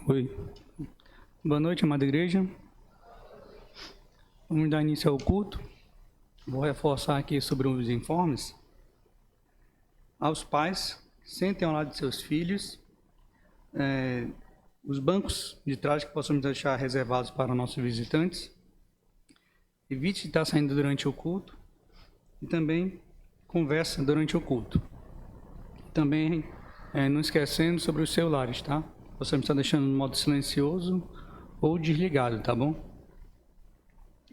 Oi. Boa noite, amada igreja. Vamos dar início ao culto. Vou reforçar aqui sobre os informes. Aos pais, sentem ao lado de seus filhos. Os bancos de trás que possamos deixar reservados para nossos visitantes. Evite de estar saindo durante o culto. E também conversa durante o culto. Também não esquecendo sobre os celulares, tá? Você está deixando no modo silencioso ou desligado, tá bom?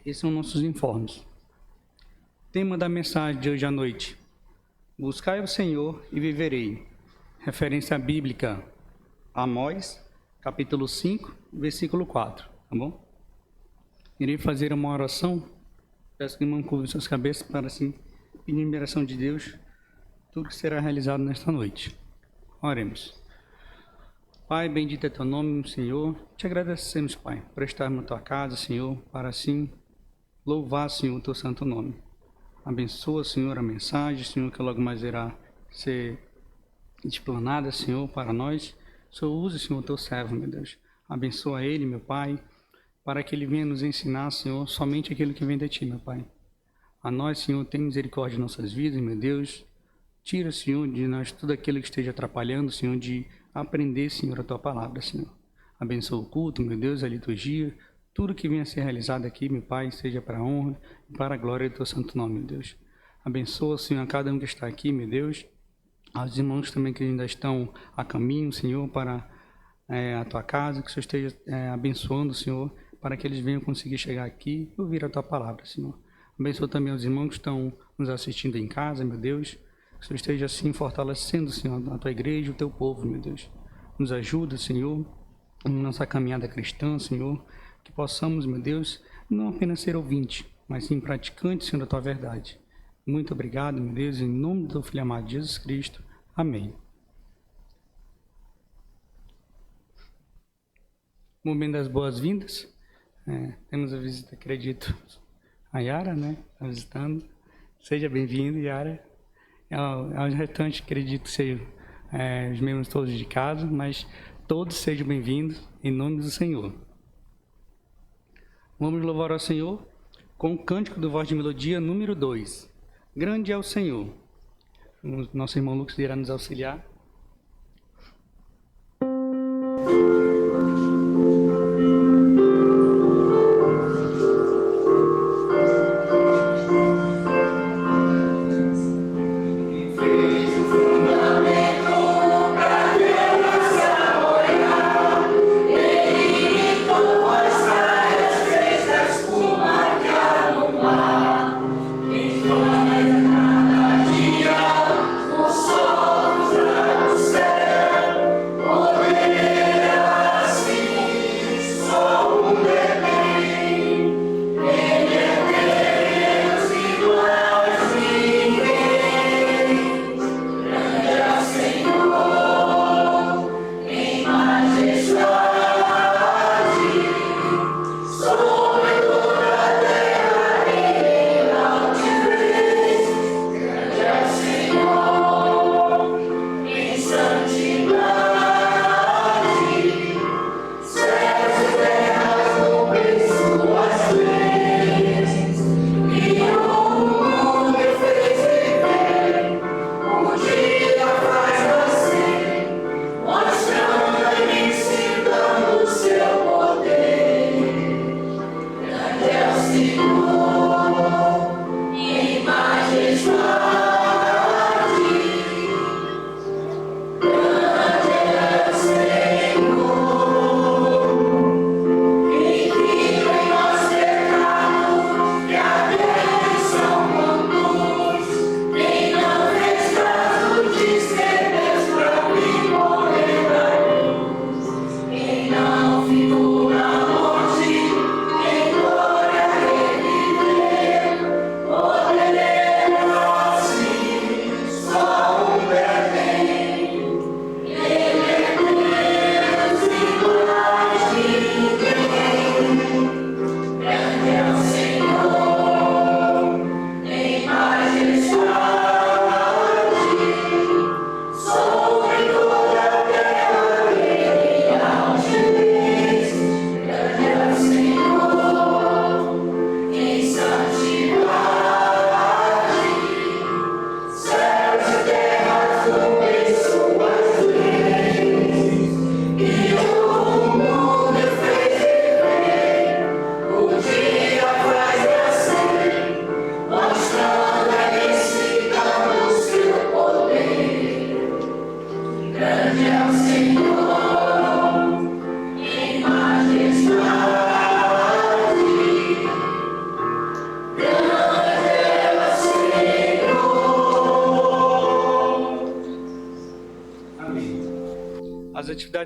Esses são nossos informes. Tema da mensagem de hoje à noite: buscai o Senhor e viverei. Referência bíblica: Amós, capítulo 5, versículo 4, tá bom? Irei fazer uma oração. Peço que não curvem suas cabeças para assim pedir a liberação de Deus tudo que será realizado nesta noite. Oremos. Pai, bendito é teu nome, Senhor. Te agradecemos, Pai, por estarmos na tua casa, Senhor, para assim louvar, Senhor, o teu santo nome. Abençoa, Senhor, a mensagem, Senhor, que logo mais irá ser explanada, Senhor, para nós. Senhor, use, Senhor, o teu servo, meu Deus. Abençoa ele, meu Pai, para que ele venha nos ensinar, Senhor, somente aquilo que vem de ti, meu Pai. A nós, Senhor, tem misericórdia de nossas vidas, meu Deus. Tira, Senhor, de nós tudo aquilo que esteja atrapalhando, Senhor, de aprender, Senhor, a tua palavra, Senhor. Abençoa o culto, meu Deus, a liturgia, tudo que venha a ser realizado aqui, meu Pai, seja para a honra e para a glória do teu santo nome, meu Deus. Abençoa, Senhor, a cada um que está aqui, meu Deus, aos irmãos também que ainda estão a caminho, Senhor, para a tua casa, que o Senhor esteja abençoando, Senhor, para que eles venham conseguir chegar aqui e ouvir a tua palavra, Senhor. Abençoa também os irmãos que estão nos assistindo em casa, meu Deus. Que o Senhor esteja assim fortalecendo, Senhor, a tua igreja, o teu povo, meu Deus. Nos ajuda, Senhor, em nossa caminhada cristã, Senhor, que possamos, meu Deus, não apenas ser ouvinte, mas sim praticante, Senhor, da tua verdade. Muito obrigado, meu Deus, em nome do teu Filho amado Jesus Cristo. Amém. Momento das boas-vindas. Temos a visita, acredito, a Yara, né? Está visitando. Seja bem-vindo, Yara. Aos restantes, acredito que sejam os membros todos de casa, mas todos sejam bem-vindos em nome do Senhor. Vamos louvar ao Senhor com o cântico do Voz de Melodia número 2. Grande é o Senhor. O nosso irmão Lucas irá nos auxiliar. Dia, o sol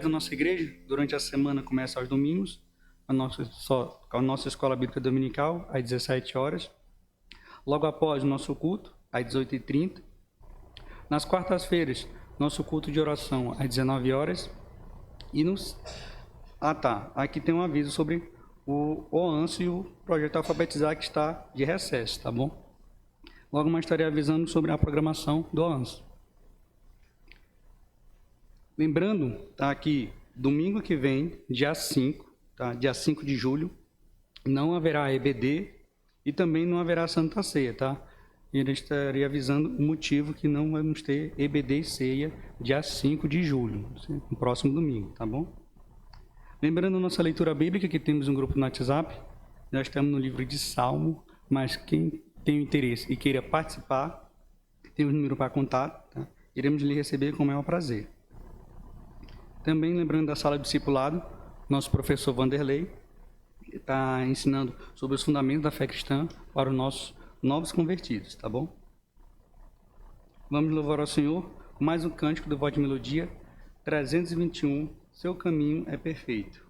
da nossa igreja, durante a semana, começa aos domingos, a nossa escola bíblica dominical, às 17 horas. Logo após o nosso culto, às 18h30. Nas quartas-feiras, nosso culto de oração, às 19 horas. E nos... aqui tem um aviso sobre o OANSO e o projeto Alfabetizar, que está de recesso, tá bom? Logo mais estarei avisando sobre a programação do OANSO. Lembrando, tá, que domingo que vem, dia 5, tá, dia 5 de julho, não haverá EBD e também não haverá Santa Ceia, tá? E eu estarei avisando o motivo que não vamos ter EBD e ceia dia 5 de julho, no próximo domingo, tá bom? Lembrando nossa leitura bíblica, que temos um grupo no WhatsApp, nós estamos no livro de Salmo, mas quem tem interesse e queira participar, tem um número para contato, tá? Iremos lhe receber com o maior prazer. Também lembrando da sala de discipulado, nosso professor Vanderlei está ensinando sobre os fundamentos da fé cristã para os nossos novos convertidos, tá bom? Vamos louvar ao Senhor com mais um cântico do Voz de Melodia 321, Seu Caminho é Perfeito.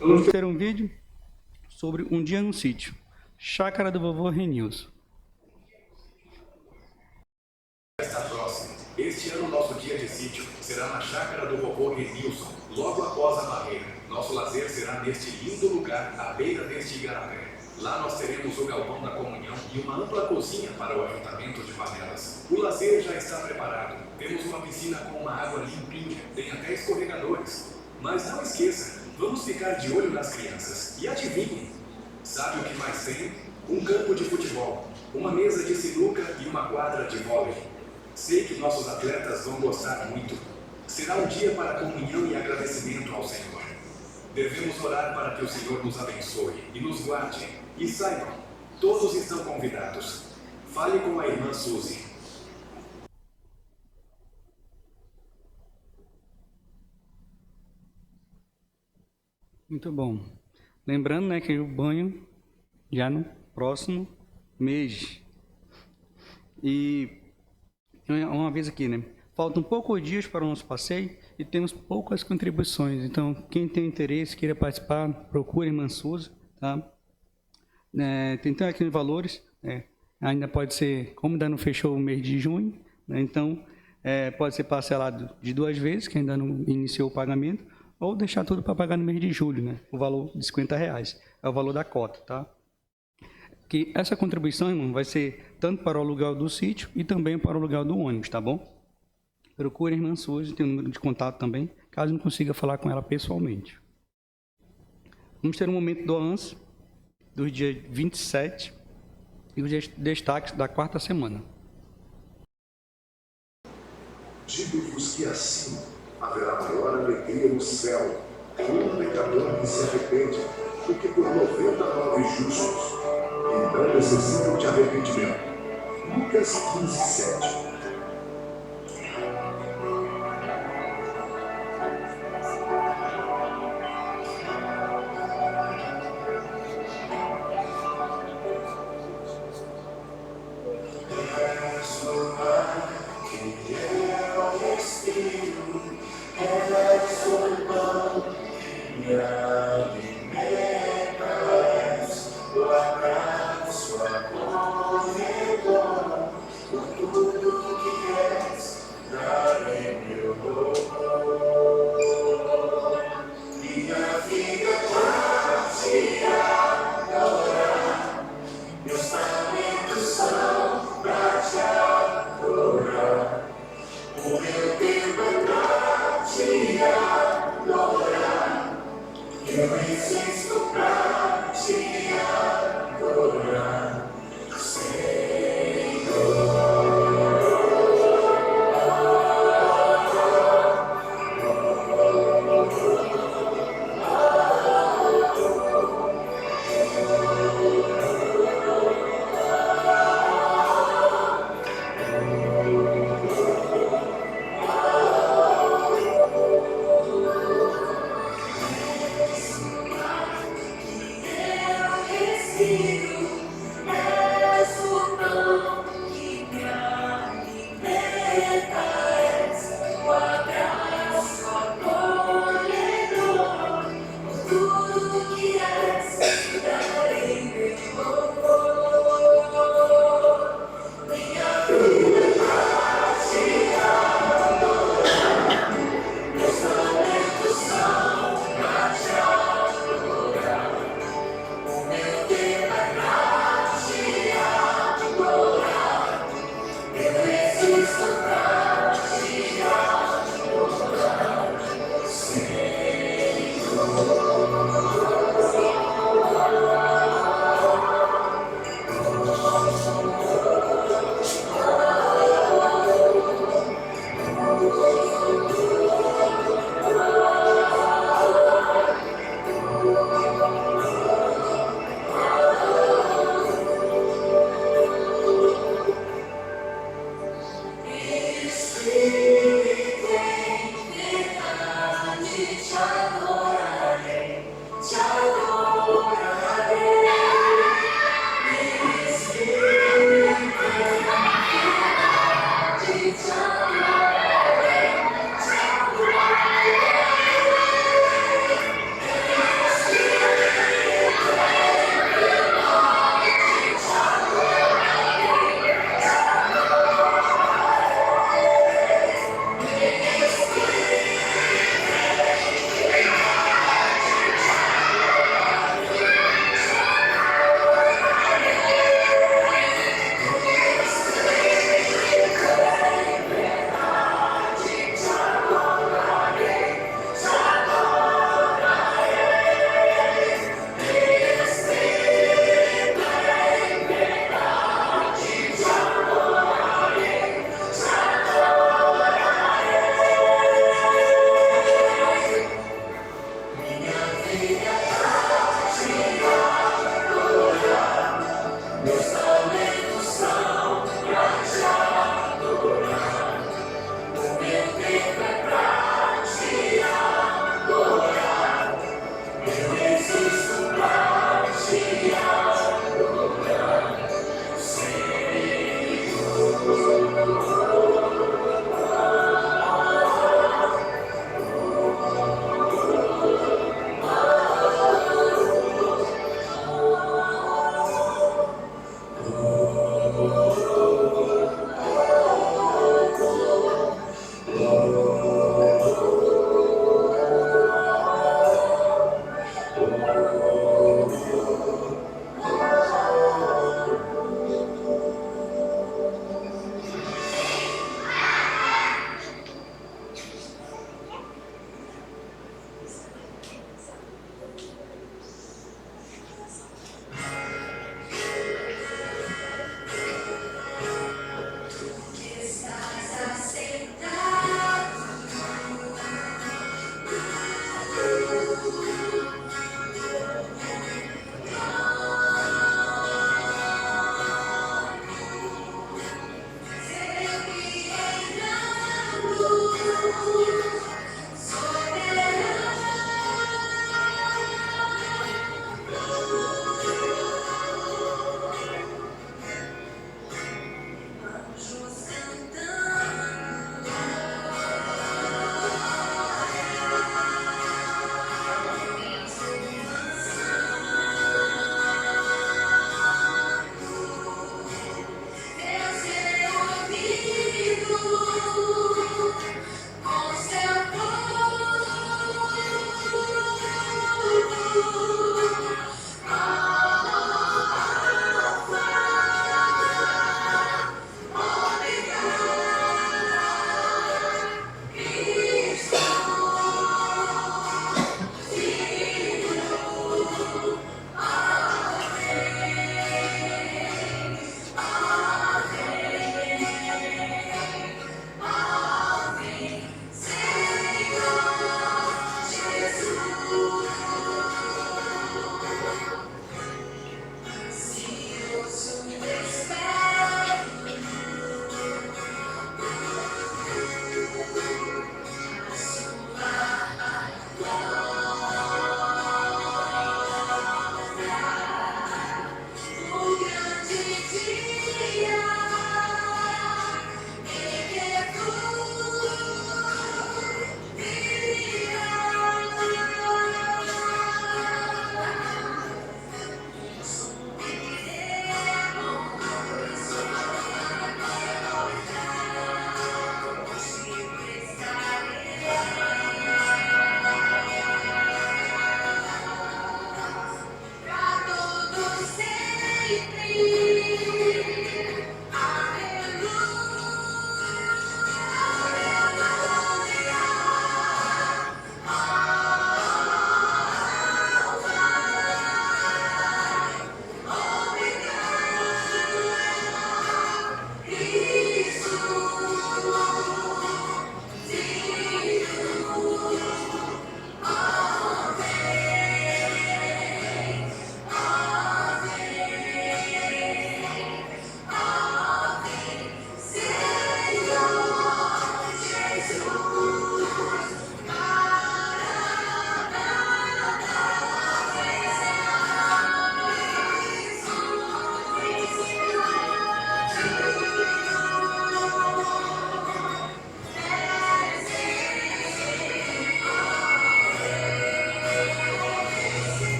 Vamos ter um vídeo sobre um dia no sítio. Chácara do vovô Renilson. Está próximo. Este ano, nosso dia de sítio será na chácara do vovô Renilson, logo após a barreira. Nosso lazer será neste lindo lugar, à beira deste igarapé. Lá nós teremos o galpão da comunhão e uma ampla cozinha para o ajuntamento de panelas. O lazer já está preparado. Temos uma piscina com uma água limpinha, tem até escorregadores. Mas não esqueça, vamos ficar de olho nas crianças. E adivinhem, sabe o que mais tem? Um campo de futebol, uma mesa de sinuca e uma quadra de vôlei. Sei que nossos atletas vão gostar muito. Será um dia para comunhão e agradecimento ao Senhor. Devemos orar para que o Senhor nos abençoe e nos guarde. E saibam, todos estão convidados. Fale com a irmã Suzy. Muito bom. Lembrando, né, que o banho já no próximo mês. E uma vez aqui, né? Faltam poucos dias para o nosso passeio e temos poucas contribuições. Então, quem tem interesse, queira participar, procure a irmã Suzy, tá? Tem aqui os valores, ainda pode ser, como ainda não fechou o mês de junho, né? Então, pode ser parcelado de 2 vezes, que ainda não iniciou o pagamento, ou deixar tudo para pagar no mês de julho, né? O valor de R$50 é o valor da cota, tá? Que essa contribuição, irmão, vai ser tanto para o aluguel do sítio e também para o aluguel do ônibus, tá bom? Procure a irmã Suzy, tem o número de contato também, caso não consiga falar com ela pessoalmente. Vamos ter um momento do ANS, do dia 27, e os destaques da 4ª semana. Digo-vos que assim haverá maior alegria no céu por um pecador que se arrepende do que por 99 justos que não necessitam de arrependimento. Lucas 15:7.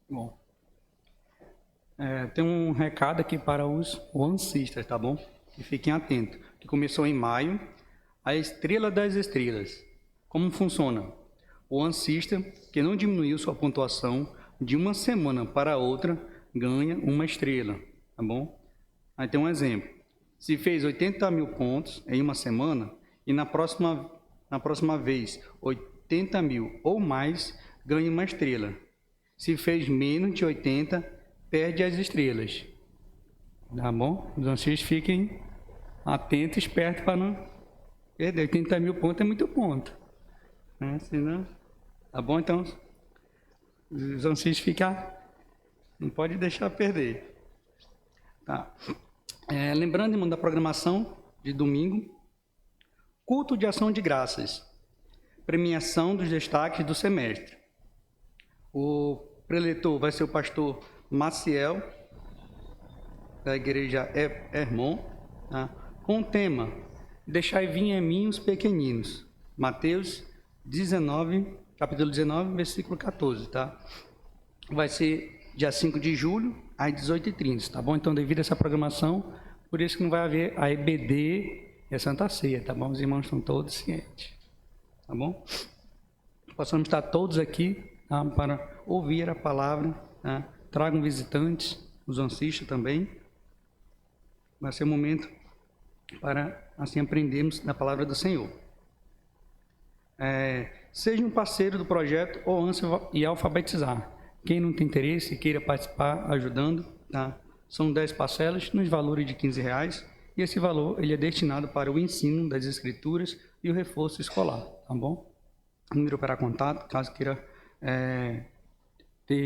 Bom, tem um recado aqui para os One Sisters, tá bom? E fiquem atentos, que começou em maio, a Estrela das Estrelas. Como funciona? O One Sister, que não diminuiu sua pontuação de uma semana para outra, ganha uma estrela, tá bom? Aí tem um exemplo. Se fez 80 mil pontos em uma semana e na próxima vez 80 mil ou mais, ganha uma estrela. Se fez menos de 80, perde as estrelas. Tá bom? Os anciãos fiquem atentos, espertos para não perder. 80 mil pontos é muito ponto. Né? Senão, tá bom? Então, os anciãos ficam... Não pode deixar perder. Tá. Lembrando, irmão, da programação de domingo. Culto de ação de graças. Premiação dos destaques do semestre. O preletor vai ser o pastor Maciel, da igreja Hermon, tá? Com o tema Deixai vir em mim os pequeninos. Mateus 19, capítulo 19, versículo 14, tá? Vai ser dia 5 de julho, às 18h30, tá bom? Então, devido a essa programação, por isso que não vai haver a EBD e a Santa Ceia, tá bom? Os irmãos estão todos cientes, tá bom? Possamos estar todos aqui, tá? Para ouvir a palavra, tá? Tragam visitantes, os ancistas também. Vai ser um momento para, assim, aprendermos da palavra do Senhor. Seja um parceiro do projeto ou e alfabetizar. Quem não tem interesse e queira participar ajudando, tá? São 10 parcelas nos valores de R$15, e esse valor ele é destinado para o ensino das escrituras e o reforço escolar, tá bom? Número para contato, caso queira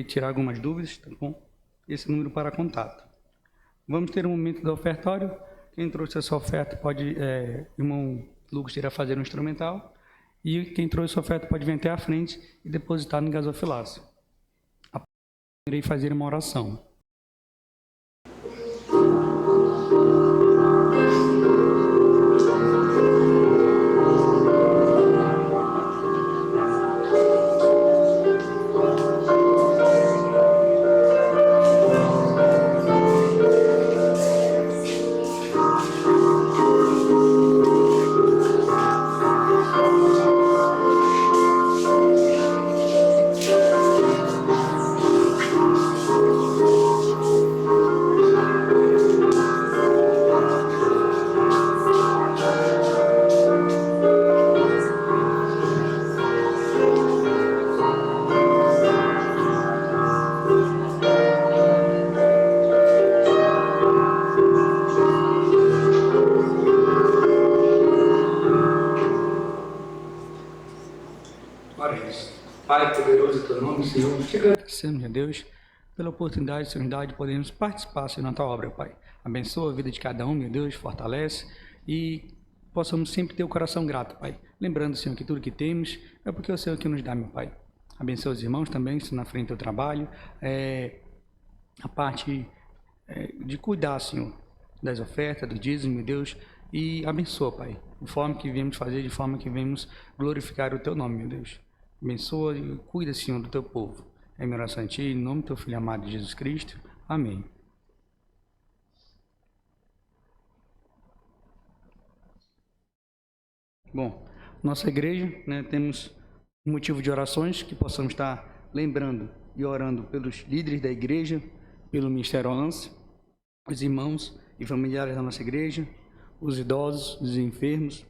tirar algumas dúvidas, tá bom? Esse número para contato. Vamos ter um momento do ofertório. Quem trouxe essa oferta pode, irmão Lucas irá fazer um instrumental, e quem trouxe essa oferta pode vir até a frente e depositar no gasofilácio. Irei fazer uma oração. poderoso teu nome, Senhor. Te agradecemos, meu Deus, pela oportunidade, Senhor, de podermos participar, Senhor, na tua obra, Pai. Abençoa a vida de cada um, meu Deus, fortalece e possamos sempre ter o coração grato, Pai. Lembrando, Senhor, que tudo que temos é porque é o Senhor que nos dá, meu Pai. Abençoa os irmãos também, Senhor, na frente do trabalho. A parte de cuidar, Senhor, das ofertas, do dízimo, meu Deus, e abençoa, Pai, de forma que viemos fazer, de forma que viemos glorificar o Teu nome, meu Deus. Abençoa e cuida, Senhor, do Teu povo. É minha oração a Ti, em nome do Teu Filho amado Jesus Cristo. Amém. Bom, nossa igreja, né, temos um motivo de orações que possamos estar lembrando e orando pelos líderes da igreja, pelo Ministério Alance, os irmãos e familiares da nossa igreja, os idosos, os enfermos,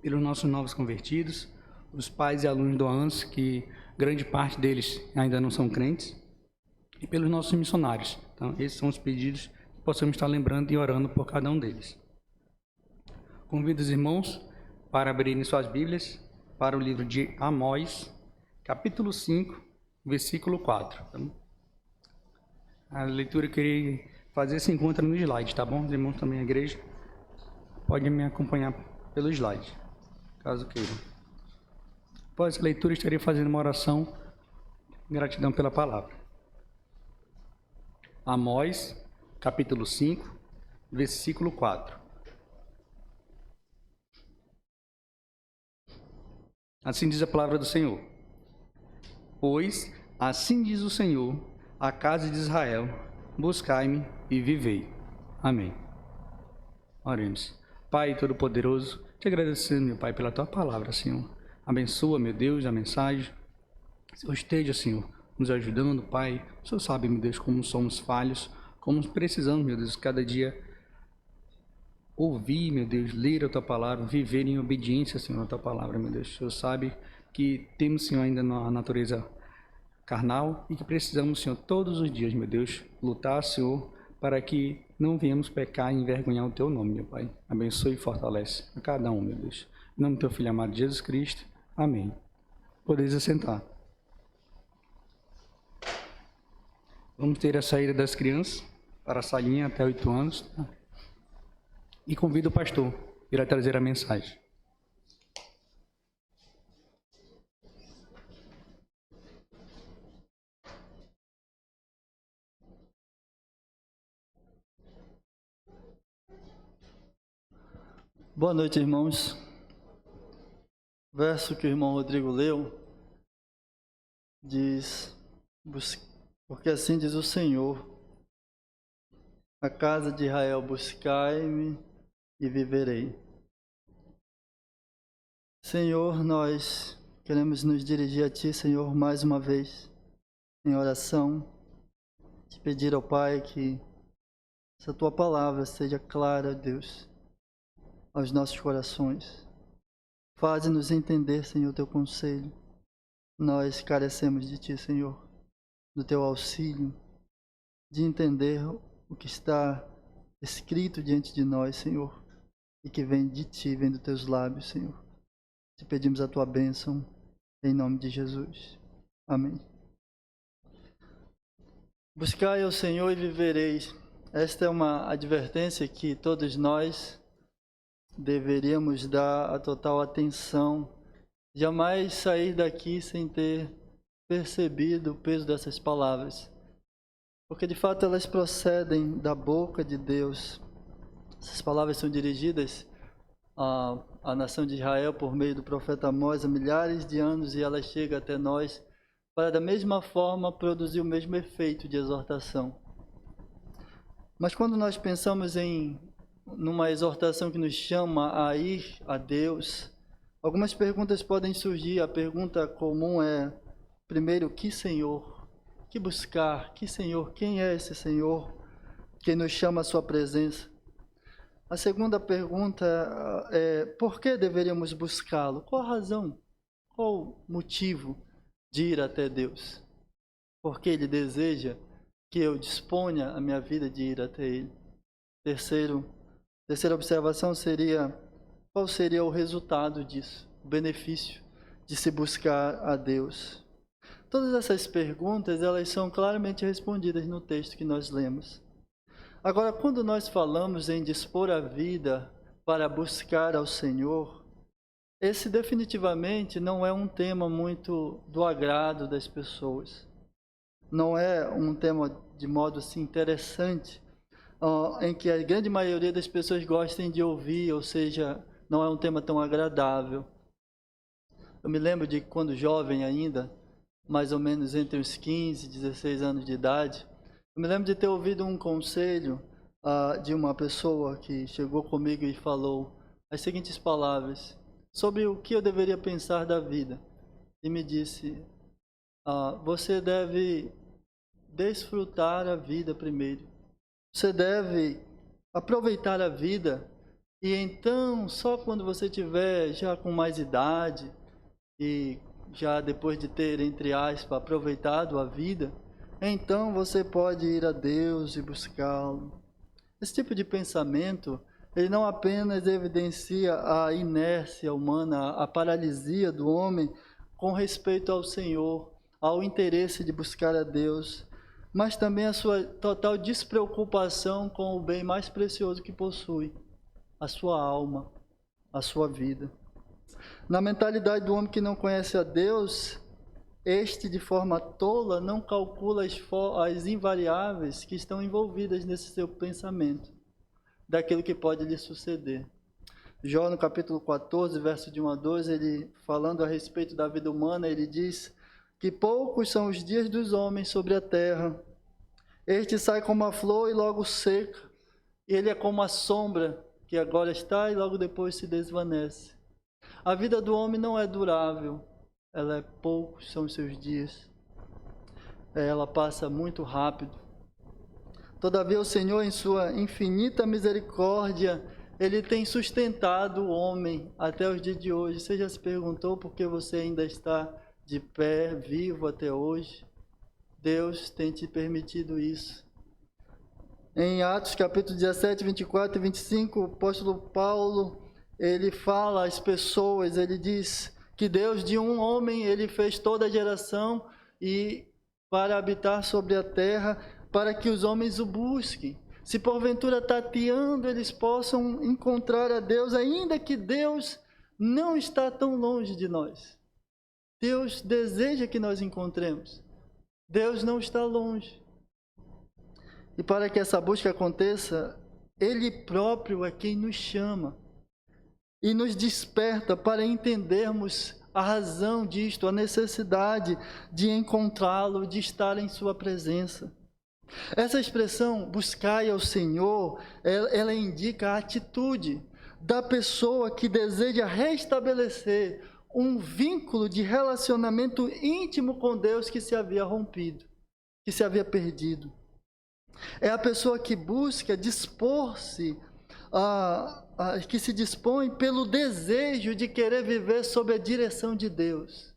pelos nossos novos convertidos, os pais e alunos do ANS, que grande parte deles ainda não são crentes, e pelos nossos missionários. Então, esses são os pedidos que possamos estar lembrando e orando por cada um deles. Convido os irmãos para abrirem suas Bíblias para o livro de Amós, capítulo 5, versículo 4. Então, a leitura que eu queria fazer se encontra no slide, tá bom? Os irmãos também, a igreja, podem me acompanhar pelo slide, caso queiram. Após a leitura, estarei fazendo uma oração, gratidão pela palavra. Amós, capítulo 5, versículo 4. Assim diz a palavra do Senhor. Pois, assim diz o Senhor, a casa de Israel, buscai-me e vivei. Amém. Oremos. Pai Todo-Poderoso, te agradecendo, meu Pai, pela Tua palavra, Senhor. Abençoa, meu Deus, a mensagem. Senhor, esteja, Senhor, nos ajudando, Pai. O Senhor sabe, meu Deus, como somos falhos, como precisamos, meu Deus, cada dia ouvir, meu Deus, ler a Tua palavra, viver em obediência, Senhor, a Tua palavra, meu Deus. O Senhor sabe que temos, Senhor, ainda a natureza carnal e que precisamos, Senhor, todos os dias, meu Deus, lutar, Senhor, para que não venhamos pecar e envergonhar o Teu nome, meu Pai. Abençoe e fortalece a cada um, meu Deus. Em nome do Teu Filho amado Jesus Cristo. Amém. Podeis assentar. Vamos ter a saída das crianças para a salinha até 8 anos. Tá? E convido o pastor a ir trazer a mensagem. Boa noite, irmãos. O verso que o irmão Rodrigo leu diz: porque assim diz o Senhor, a casa de Israel, buscai-me e viverei. Senhor, nós queremos nos dirigir a Ti, Senhor, mais uma vez, em oração, te pedir ao Pai que essa Tua palavra seja clara, Deus, aos nossos corações. Faze-nos entender, Senhor, Teu conselho. Nós carecemos de Ti, Senhor, do Teu auxílio, de entender o que está escrito diante de nós, Senhor, e que vem de Ti, vem dos Teus lábios, Senhor. Te pedimos a Tua bênção, em nome de Jesus. Amém. Buscai ao Senhor e vivereis. Esta é uma advertência que todos nós deveríamos dar a total atenção. Jamais sair daqui sem ter percebido o peso dessas palavras. Porque de fato elas procedem da boca de Deus. Essas palavras são dirigidas à nação de Israel por meio do profeta Amós há milhares de anos e elas chegam até nós para da mesma forma produzir o mesmo efeito de exortação. Mas quando nós pensamos numa exortação que nos chama a ir a Deus, algumas perguntas podem surgir. A pergunta comum é, primeiro, que Senhor? Que buscar? Que Senhor? Quem é esse Senhor que nos chama à sua presença? A segunda pergunta é, por que deveríamos buscá-lo? Qual a razão? Qual o motivo de ir até Deus? Porque Ele deseja que eu disponha a minha vida de ir até Ele. Terceira observação seria, qual seria o resultado disso? O benefício de se buscar a Deus. Todas essas perguntas, elas são claramente respondidas no texto que nós lemos. Agora, quando nós falamos em dispor a vida para buscar ao Senhor, esse definitivamente não é um tema muito do agrado das pessoas. Não é um tema de modo assim interessante, em que a grande maioria das pessoas gostem de ouvir, ou seja, não é um tema tão agradável. Eu me lembro de quando jovem ainda, mais ou menos entre os 15 e 16 anos de idade, eu me lembro de ter ouvido um conselho de uma pessoa que chegou comigo e falou as seguintes palavras sobre o que eu deveria pensar da vida. E me disse, você deve desfrutar a vida primeiro. Você deve aproveitar a vida e então, só quando você tiver já com mais idade e já depois de ter, entre aspas, aproveitado a vida, então você pode ir a Deus e buscá-lo. Esse tipo de pensamento, ele não apenas evidencia a inércia humana, a paralisia do homem com respeito ao Senhor, ao interesse de buscar a Deus, mas também a sua total despreocupação com o bem mais precioso que possui, a sua alma, a sua vida. Na mentalidade do homem que não conhece a Deus, este, de forma tola, não calcula as invariáveis que estão envolvidas nesse seu pensamento, daquilo que pode lhe suceder. Jó, no capítulo 14, verso de 1 a 2, ele, falando a respeito da vida humana, ele diz que poucos são os dias dos homens sobre a terra. Este sai como a flor e logo seca. Ele é como a sombra que agora está e logo depois se desvanece. A vida do homem não é durável. Poucos são os seus dias. Ela passa muito rápido. Todavia o Senhor, em sua infinita misericórdia, Ele tem sustentado o homem até os dias de hoje. Você já se perguntou por que você ainda está de pé, vivo até hoje? Deus tem te permitido isso. Em Atos capítulo 17, 24 e 25, o apóstolo Paulo, ele fala às pessoas, ele diz que Deus de um homem, ele fez toda a geração e para habitar sobre a terra, para que os homens o busquem. Se porventura tateando eles possam encontrar a Deus, ainda que Deus não está tão longe de nós. Deus deseja que nós encontremos. Deus não está longe. E para que essa busca aconteça, Ele próprio é quem nos chama e nos desperta para entendermos a razão disto, a necessidade de encontrá-lo, de estar em sua presença. Essa expressão, buscai ao Senhor, ela indica a atitude da pessoa que deseja restabelecer um vínculo de relacionamento íntimo com Deus que se havia rompido, que se havia perdido. É a pessoa que busca dispor-se, que se dispõe pelo desejo de querer viver sob a direção de Deus.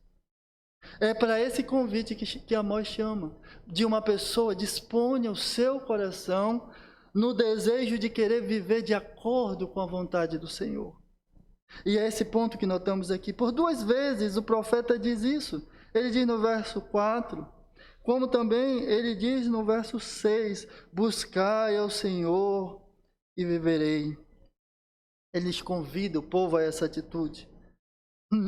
É para esse convite que Amós chama, de uma pessoa disponha o seu coração no desejo de querer viver de acordo com a vontade do Senhor. E é esse ponto que notamos aqui. Por 2 vezes o profeta diz isso. Ele diz no verso 4, como também ele diz no verso 6, buscai ao Senhor e viverei. Ele convida o povo a essa atitude.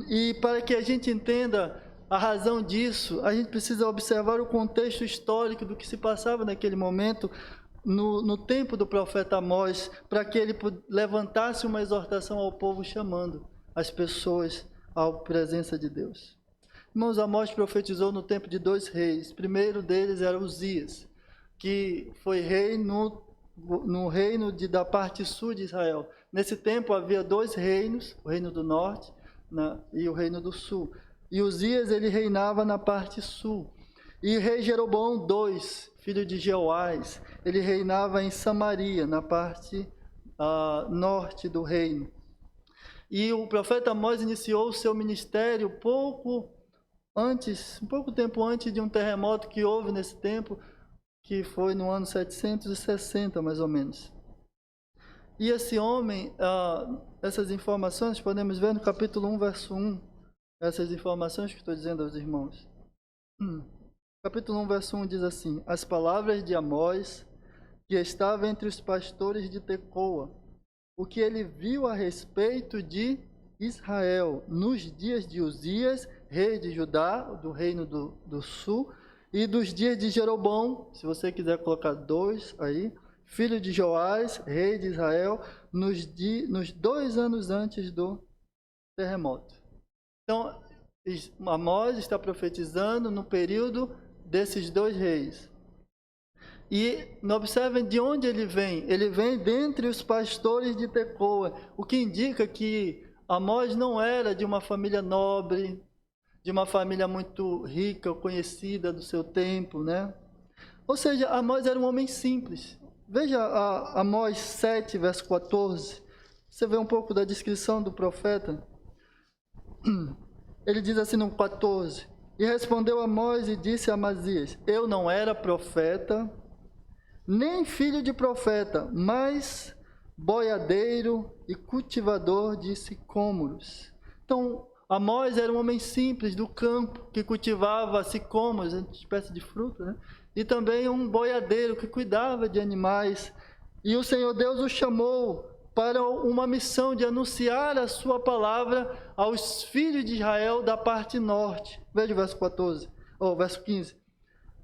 E para que a gente entenda a razão disso, a gente precisa observar o contexto histórico do que se passava naquele momento, no tempo do profeta Amós, para que ele levantasse uma exortação ao povo, chamando as pessoas à presença de Deus. Irmãos, Amós profetizou no tempo de 2 reis. O primeiro deles era Uzias, que foi rei no reino da parte sul de Israel. Nesse tempo havia 2 reinos, o reino do norte e o reino do sul. E Uzias, ele reinava na parte sul. E rei Jeroboão II, filho de Jeoás, ele reinava em Samaria, na parte norte do reino. E o profeta Amós iniciou o seu ministério um pouco tempo antes de um terremoto que houve nesse tempo, que foi no ano 760, mais ou menos. E esse homem, essas informações podemos ver no capítulo 1, verso 1, essas informações que estou dizendo aos irmãos. Capítulo 1, verso 1 diz assim: As palavras de Amós, que estava entre os pastores de Tecoa, o que ele viu a respeito de Israel nos dias de Uzias, rei de Judá, do reino do sul, e dos dias de Jeroboão, se você quiser colocar 2 aí, filho de Joás, rei de Israel, nos 2 anos antes do terremoto. Então, Amós está profetizando no período desses 2 reis. E observem de onde ele vem. Ele vem dentre os pastores de Tecoa, o que indica que Amós não era de uma família nobre, de uma família muito rica, conhecida do seu tempo, né? Ou seja, Amós era um homem simples. Veja Amós 7, verso 14. Você vê um pouco da descrição do profeta. Ele diz assim no 14: E respondeu Amós e disse a Amazias: Eu não era profeta, nem filho de profeta, mas boiadeiro e cultivador de sicômoros. Então, Amós era um homem simples do campo, que cultivava sicômoros, uma espécie de fruta, né? E também um boiadeiro que cuidava de animais. E o Senhor Deus o chamou para uma missão de anunciar a sua palavra aos filhos de Israel da parte norte. Veja o verso 14, ou verso 15.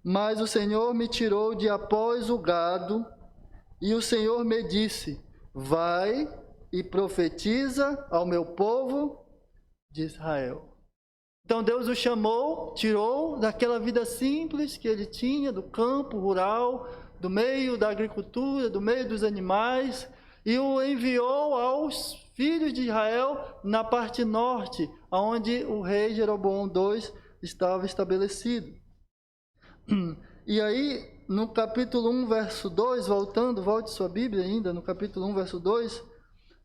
Mas o Senhor me tirou de após o gado, e o Senhor me disse: Vai e profetiza ao meu povo de Israel. Então Deus o chamou, tirou daquela vida simples que ele tinha, do campo rural, do meio da agricultura, do meio dos animais, e o enviou aos filhos de Israel na parte norte, onde o rei Jeroboão II estava estabelecido. E aí, no capítulo 1, verso 2, volte sua Bíblia ainda, no capítulo 1, verso 2,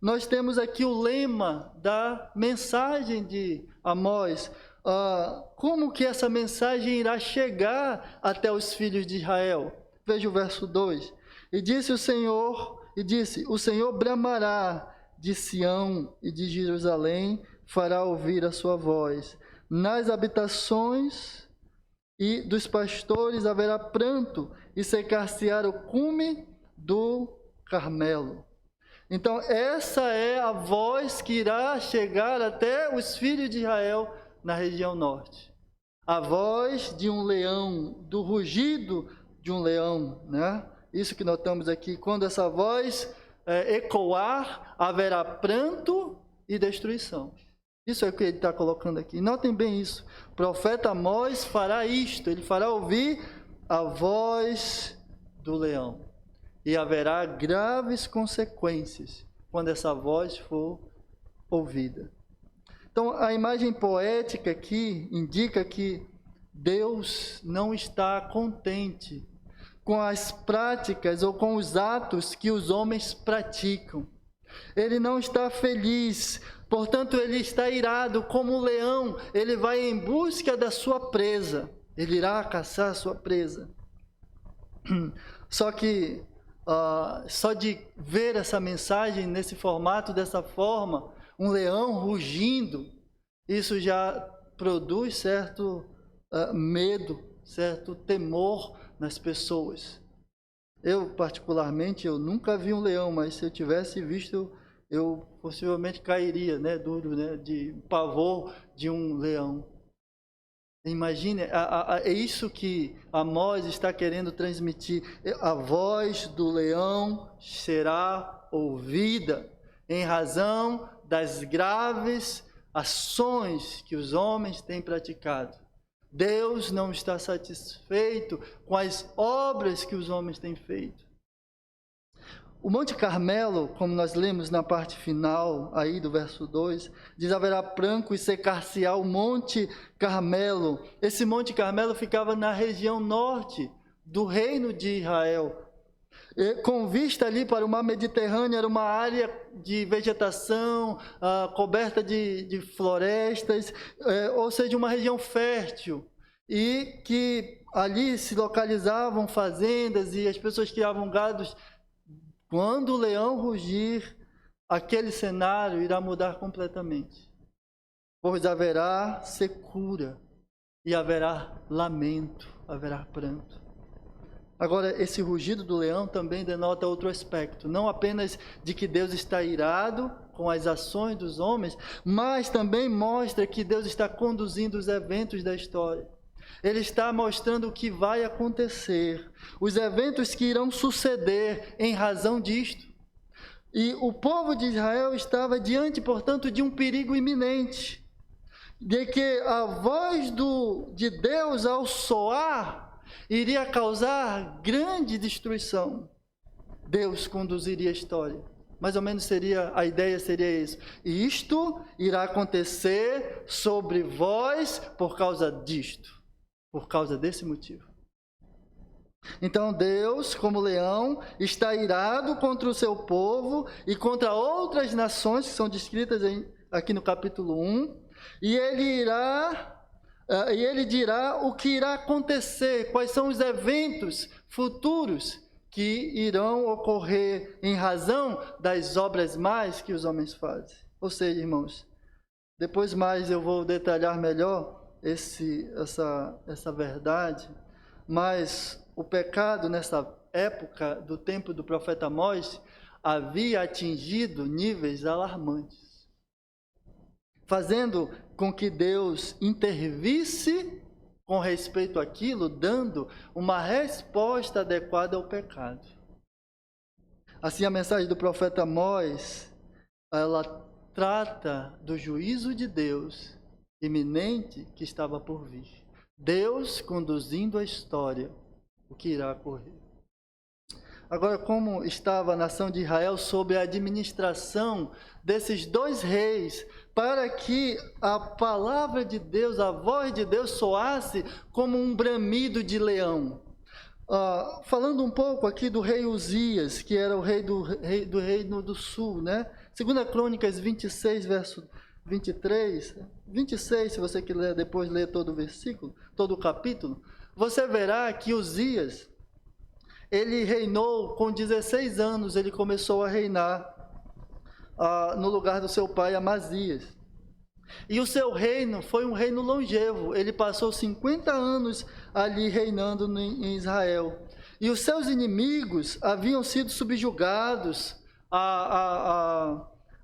nós temos aqui o lema da mensagem de Amós. Como que essa mensagem irá chegar até os filhos de Israel? Veja o verso 2. E disse: o Senhor bramará de Sião e de Jerusalém, fará ouvir a sua voz. Nas habitações e dos pastores haverá pranto, e secar-se-á o cume do Carmelo. Então, essa é a voz que irá chegar até os filhos de Israel na região norte. A voz de um leão, do rugido de um leão, né? Isso que notamos aqui. Quando essa voz ecoar, haverá pranto e destruição. Isso é o que ele está colocando aqui. Notem bem isso. O profeta Amós fará isto. Ele fará ouvir a voz do leão. E haverá graves consequências quando essa voz for ouvida. Então, a imagem poética aqui indica que Deus não está contente com as práticas ou com os atos que os homens praticam. Ele não está feliz, portanto, ele está irado. Como um leão, ele vai em busca da sua presa. Ele irá caçar a sua presa. Só que, só de ver essa mensagem nesse formato, dessa forma, um leão rugindo, isso já produz certo medo, certo temor nas pessoas. Eu, particularmente, eu nunca vi um leão, mas se eu tivesse visto, eu possivelmente cairia, né, duro, né, de pavor de um leão. Imagine, é isso que Amós está querendo transmitir. A voz do leão será ouvida em razão das graves ações que os homens têm praticado. Deus não está satisfeito com as obras que os homens têm feito. O Monte Carmelo, como nós lemos na parte final aí do verso 2, diz: haverá pranto e secar-se-á o Monte Carmelo. Esse Monte Carmelo ficava na região norte do reino de Israel. Com vista ali para o mar Mediterrâneo, era uma área de vegetação, coberta de florestas, ou seja, uma região fértil, e que ali se localizavam fazendas e as pessoas criavam gados. Quando o leão rugir, aquele cenário irá mudar completamente, pois haverá secura e haverá lamento, haverá pranto. Agora, esse rugido do leão também denota outro aspecto, não apenas de que Deus está irado com as ações dos homens, mas também mostra que Deus está conduzindo os eventos da história. Ele está mostrando o que vai acontecer, os eventos que irão suceder em razão disto. E o povo de Israel estava diante, portanto, de um perigo iminente, de que a voz de Deus ao soar iria causar grande destruição. Deus conduziria a história. Mais ou menos a ideia seria isso. E isto irá acontecer sobre vós por causa disto, por causa desse motivo. Então Deus, como leão, está irado contra o seu povo e contra outras nações que são descritas aqui no capítulo 1, e ele dirá o que irá acontecer, quais são os eventos futuros que irão ocorrer em razão das obras más que os homens fazem. Ou seja, irmãos, depois mais eu vou detalhar melhor essa verdade, mas o pecado nessa época do tempo do profeta Amós havia atingido níveis alarmantes, fazendo com que Deus intervisse com respeito àquilo, dando uma resposta adequada ao pecado. Assim, a mensagem do profeta Amós, ela trata do juízo de Deus iminente que estava por vir. Deus conduzindo a história, o que irá ocorrer. Agora, como estava a nação de Israel sob a administração desses dois reis, para que a palavra de Deus, a voz de Deus soasse como um bramido de leão. Falando um pouco aqui do rei Uzias, que era o rei do reino do sul, né? 2 Crônicas 26, verso 23, 26, se você quiser depois ler todo o versículo, todo o capítulo, você verá que Uzias, ele reinou com 16 anos, ele começou a reinar no lugar do seu pai Amazias. E o seu reino foi um reino longevo, ele passou 50 anos ali reinando em Israel. E os seus inimigos haviam sido subjugados,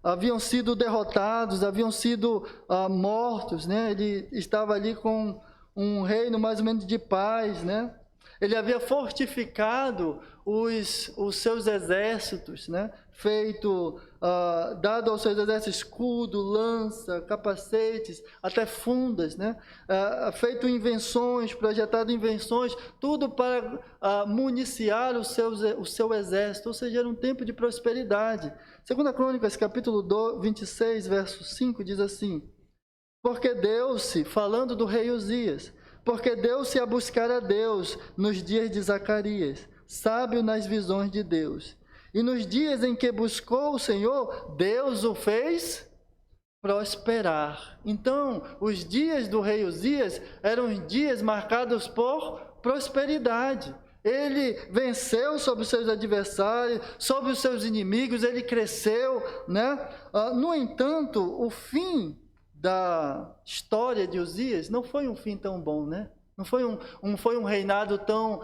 haviam sido derrotados, haviam sido mortos, né? Ele estava ali com um reino mais ou menos de paz, né? Ele havia fortificado os seus exércitos, né? Dado aos seus exércitos escudo, lança, capacetes, até fundas, né? Feito invenções, projetado invenções, tudo para municiar o seu exército, ou seja, era um tempo de prosperidade. 2 Crônicas, capítulo 26, verso 5, diz assim: porque deu-se, falando do rei Uzias, porque deu-se a buscar a Deus nos dias de Zacarias, sábio nas visões de Deus. E nos dias em que buscou o Senhor, Deus o fez prosperar. Então, os dias do rei Uzias eram dias marcados por prosperidade. Ele venceu sobre os seus adversários, sobre os seus inimigos, ele cresceu, né? No entanto, o fim da história de Uzias não foi um fim tão bom, né? Não foi um reinado tão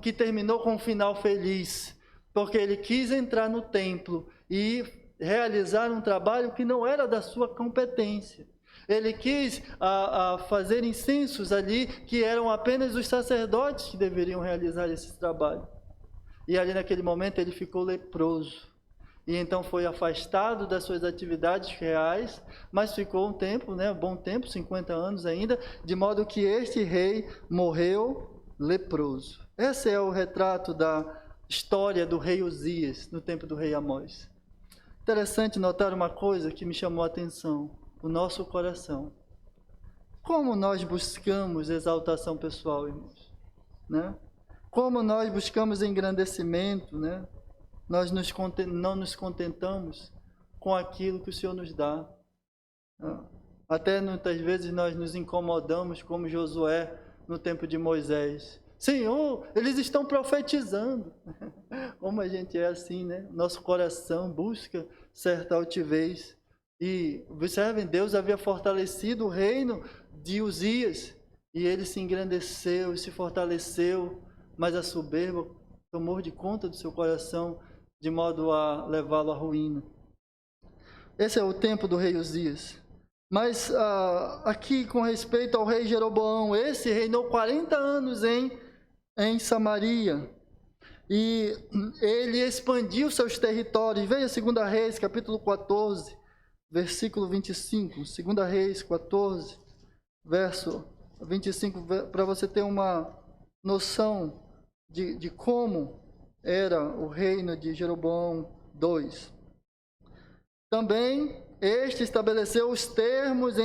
que terminou com um final feliz, porque ele quis entrar no templo e realizar um trabalho que não era da sua competência. Ele quis fazer incensos ali que eram apenas os sacerdotes que deveriam realizar esse trabalho. E ali naquele momento ele ficou leproso. E então foi afastado das suas atividades reais, mas ficou um tempo, né, um bom tempo, 50 anos ainda, de modo que este rei morreu leproso. Esse é o retrato da história do rei Uzias, no tempo do rei Amós. Interessante notar uma coisa que me chamou a atenção, o nosso coração. Como nós buscamos exaltação pessoal, irmãos? Né? Como nós buscamos engrandecimento, né? Nós não nos contentamos com aquilo que o Senhor nos dá. Até muitas vezes nós nos incomodamos, como Josué no tempo de Moisés. Senhor, eles estão profetizando. Como a gente é assim, né? Nosso coração busca certa altivez. E observem, Deus havia fortalecido o reino de Uzias, e ele se engrandeceu e se fortaleceu, mas a soberba tomou de conta do seu coração, de modo a levá-lo à ruína. Esse é o tempo do rei Uzias. Mas aqui, com respeito ao rei Jeroboão, esse reinou 40 anos em Samaria. E ele expandiu seus territórios. Veja 2 Reis, capítulo 14, versículo 25. 2 Reis 14, verso 25, para você ter uma noção de como era o reino de Jeroboão II. Também este estabeleceu os termos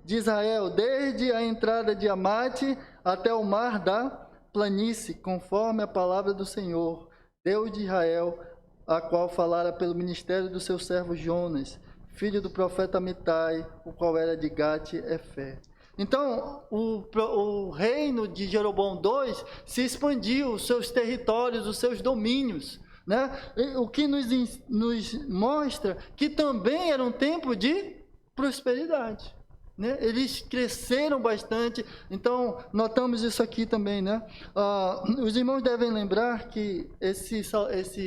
de Israel, desde a entrada de Amate até o mar da planície, conforme a palavra do Senhor, Deus de Israel, a qual falara pelo ministério do seu servo Jonas, filho do profeta Amitai, o qual era de Gate-Efé. Então, o reino de Jeroboão II se expandiu, os seus territórios, os seus domínios, né? O que nos mostra que também era um tempo de prosperidade, né? Eles cresceram bastante. Então notamos isso aqui também, né? Os irmãos devem lembrar que esse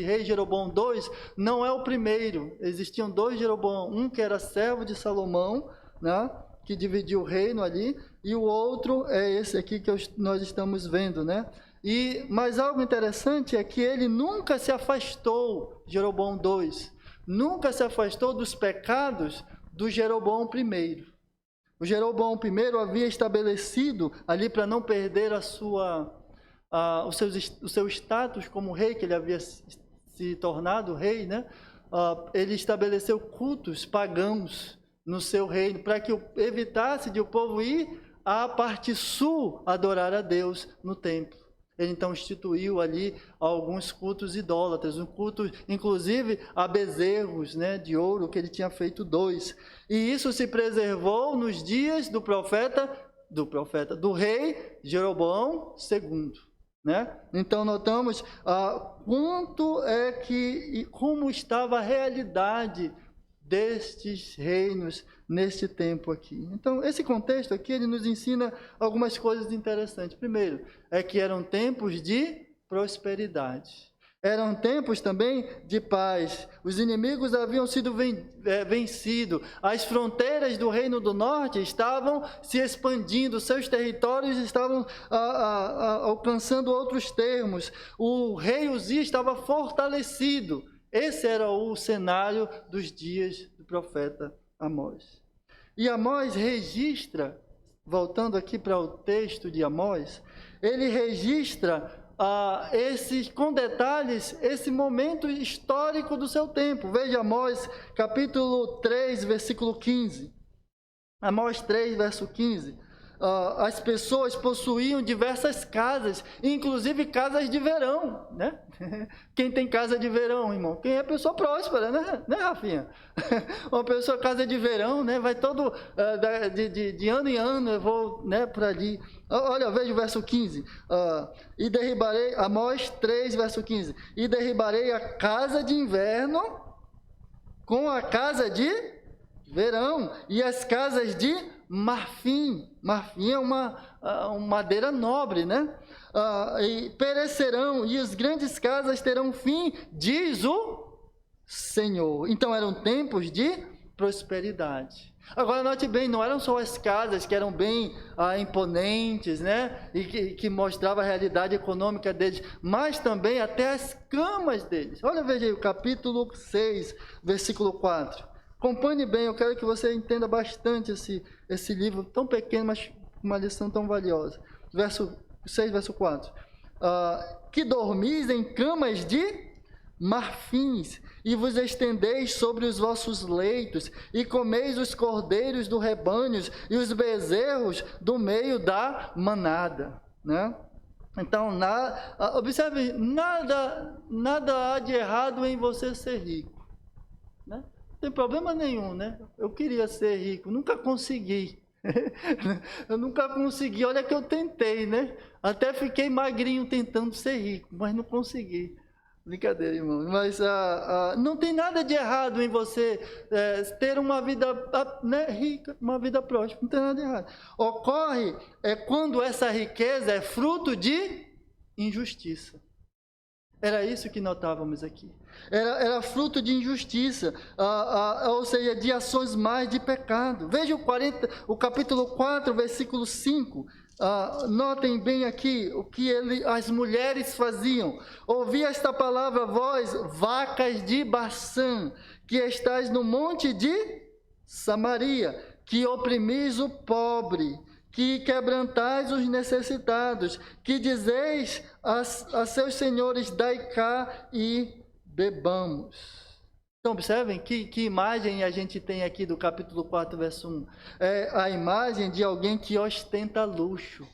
rei Jeroboão II não é o primeiro. Existiam dois Jeroboão, um que era servo de Salomão, né, que dividiu o reino ali, e o outro é esse aqui que nós estamos vendo, né? Mas algo interessante é que ele nunca se afastou, Jeroboão II, nunca se afastou dos pecados do Jeroboão I. O Jeroboão I havia estabelecido ali, para não perder o seu status como rei, que ele havia se tornado rei, né? Ele estabeleceu cultos pagãos no seu reino, para que evitasse de o povo ir à parte sul adorar a Deus no templo. Ele então instituiu ali alguns cultos idólatras, um culto inclusive a bezerros, né, de ouro, que ele tinha feito 2. E isso se preservou nos dias do rei Jeroboão II, né? Então notamos como estava a realidade destes reinos neste tempo aqui. Então, esse contexto aqui, ele nos ensina algumas coisas interessantes. Primeiro, é que eram tempos de prosperidade. Eram tempos também de paz. Os inimigos haviam sido vencidos. As fronteiras do Reino do Norte estavam se expandindo. Seus territórios estavam alcançando outros termos. O rei Uzias estava fortalecido. Esse era o cenário dos dias do profeta Amós. E Amós registra, voltando aqui para o texto de Amós, ele registra com detalhes esse momento histórico do seu tempo. Veja Amós capítulo 3, versículo 15. Amós 3, verso 15. As pessoas possuíam diversas casas, inclusive casas de verão, né? Quem tem casa de verão, irmão? Quem é pessoa próspera, né, Rafinha? Uma pessoa casa de verão, né? Vai todo de ano em ano, eu vou, né, por ali. Olha, veja o verso 15. E derribarei, Amós 3, verso 15. E derribarei a casa de inverno com a casa de verão e as casas de marfim. Marfim é uma madeira nobre, né? E perecerão, e as grandes casas terão fim, diz o Senhor. Então eram tempos de prosperidade. Agora note bem, não eram só as casas que eram bem imponentes, né? E que mostrava a realidade econômica deles, mas também até as camas deles. Olha, veja aí o capítulo 6, versículo 4. Acompanhe bem, eu quero que você entenda bastante esse livro tão pequeno, mas uma lição tão valiosa. Verso 6, verso 4. Que dormis em camas de marfins, e vos estendeis sobre os vossos leitos, e comeis os cordeiros do rebanho, e os bezerros do meio da manada. Né? Então, observe, nada há de errado em você ser rico. Né? Não tem problema nenhum, né? Eu queria ser rico, nunca consegui. Eu nunca consegui, olha que eu tentei, né? Até fiquei magrinho tentando ser rico, mas não consegui. Brincadeira, irmão. Mas não tem nada de errado em você ter uma vida rica, uma vida próspera. Não tem nada de errado. Ocorre quando essa riqueza é fruto de injustiça. Era isso que notávamos aqui. Era fruto de injustiça, ou seja, de ações mais de pecado. Veja o capítulo 4, versículo 5. Notem bem aqui o que as mulheres faziam. Ouvi esta palavra, vós, vacas de Baçã, que estáis no monte de Samaria, que oprimis o pobre, que quebrantais os necessitados, que dizeis a seus senhores, dai cá e bebamos. Então, observem que imagem a gente tem aqui do capítulo 4, verso 1. É a imagem de alguém que ostenta luxo,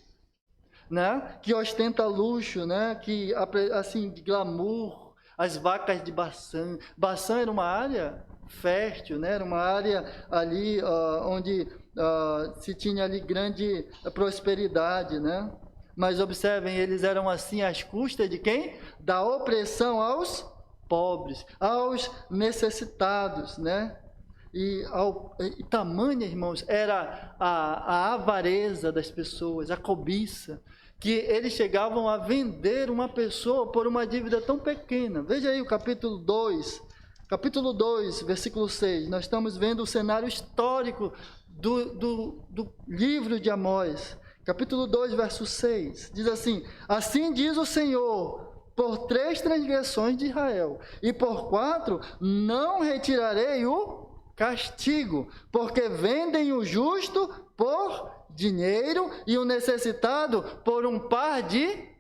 né? Que ostenta luxo, né? Que, assim, de glamour. As vacas de Baçã. Baçã era uma área fértil, né? Era uma área ali onde se tinha ali grande prosperidade, né? Mas observem, eles eram assim às custas de quem? Da opressão aos pobres, aos necessitados, né? E tamanha, irmãos, era a avareza das pessoas, a cobiça, que eles chegavam a vender uma pessoa por uma dívida tão pequena. Veja aí o capítulo 2, versículo 6. Nós estamos vendo o cenário histórico do livro de Amós. Capítulo 2, verso 6. Diz assim: assim diz o Senhor, por 3 transgressões de Israel, e por 4 não retirarei o castigo, porque vendem o justo por dinheiro e o necessitado por um par de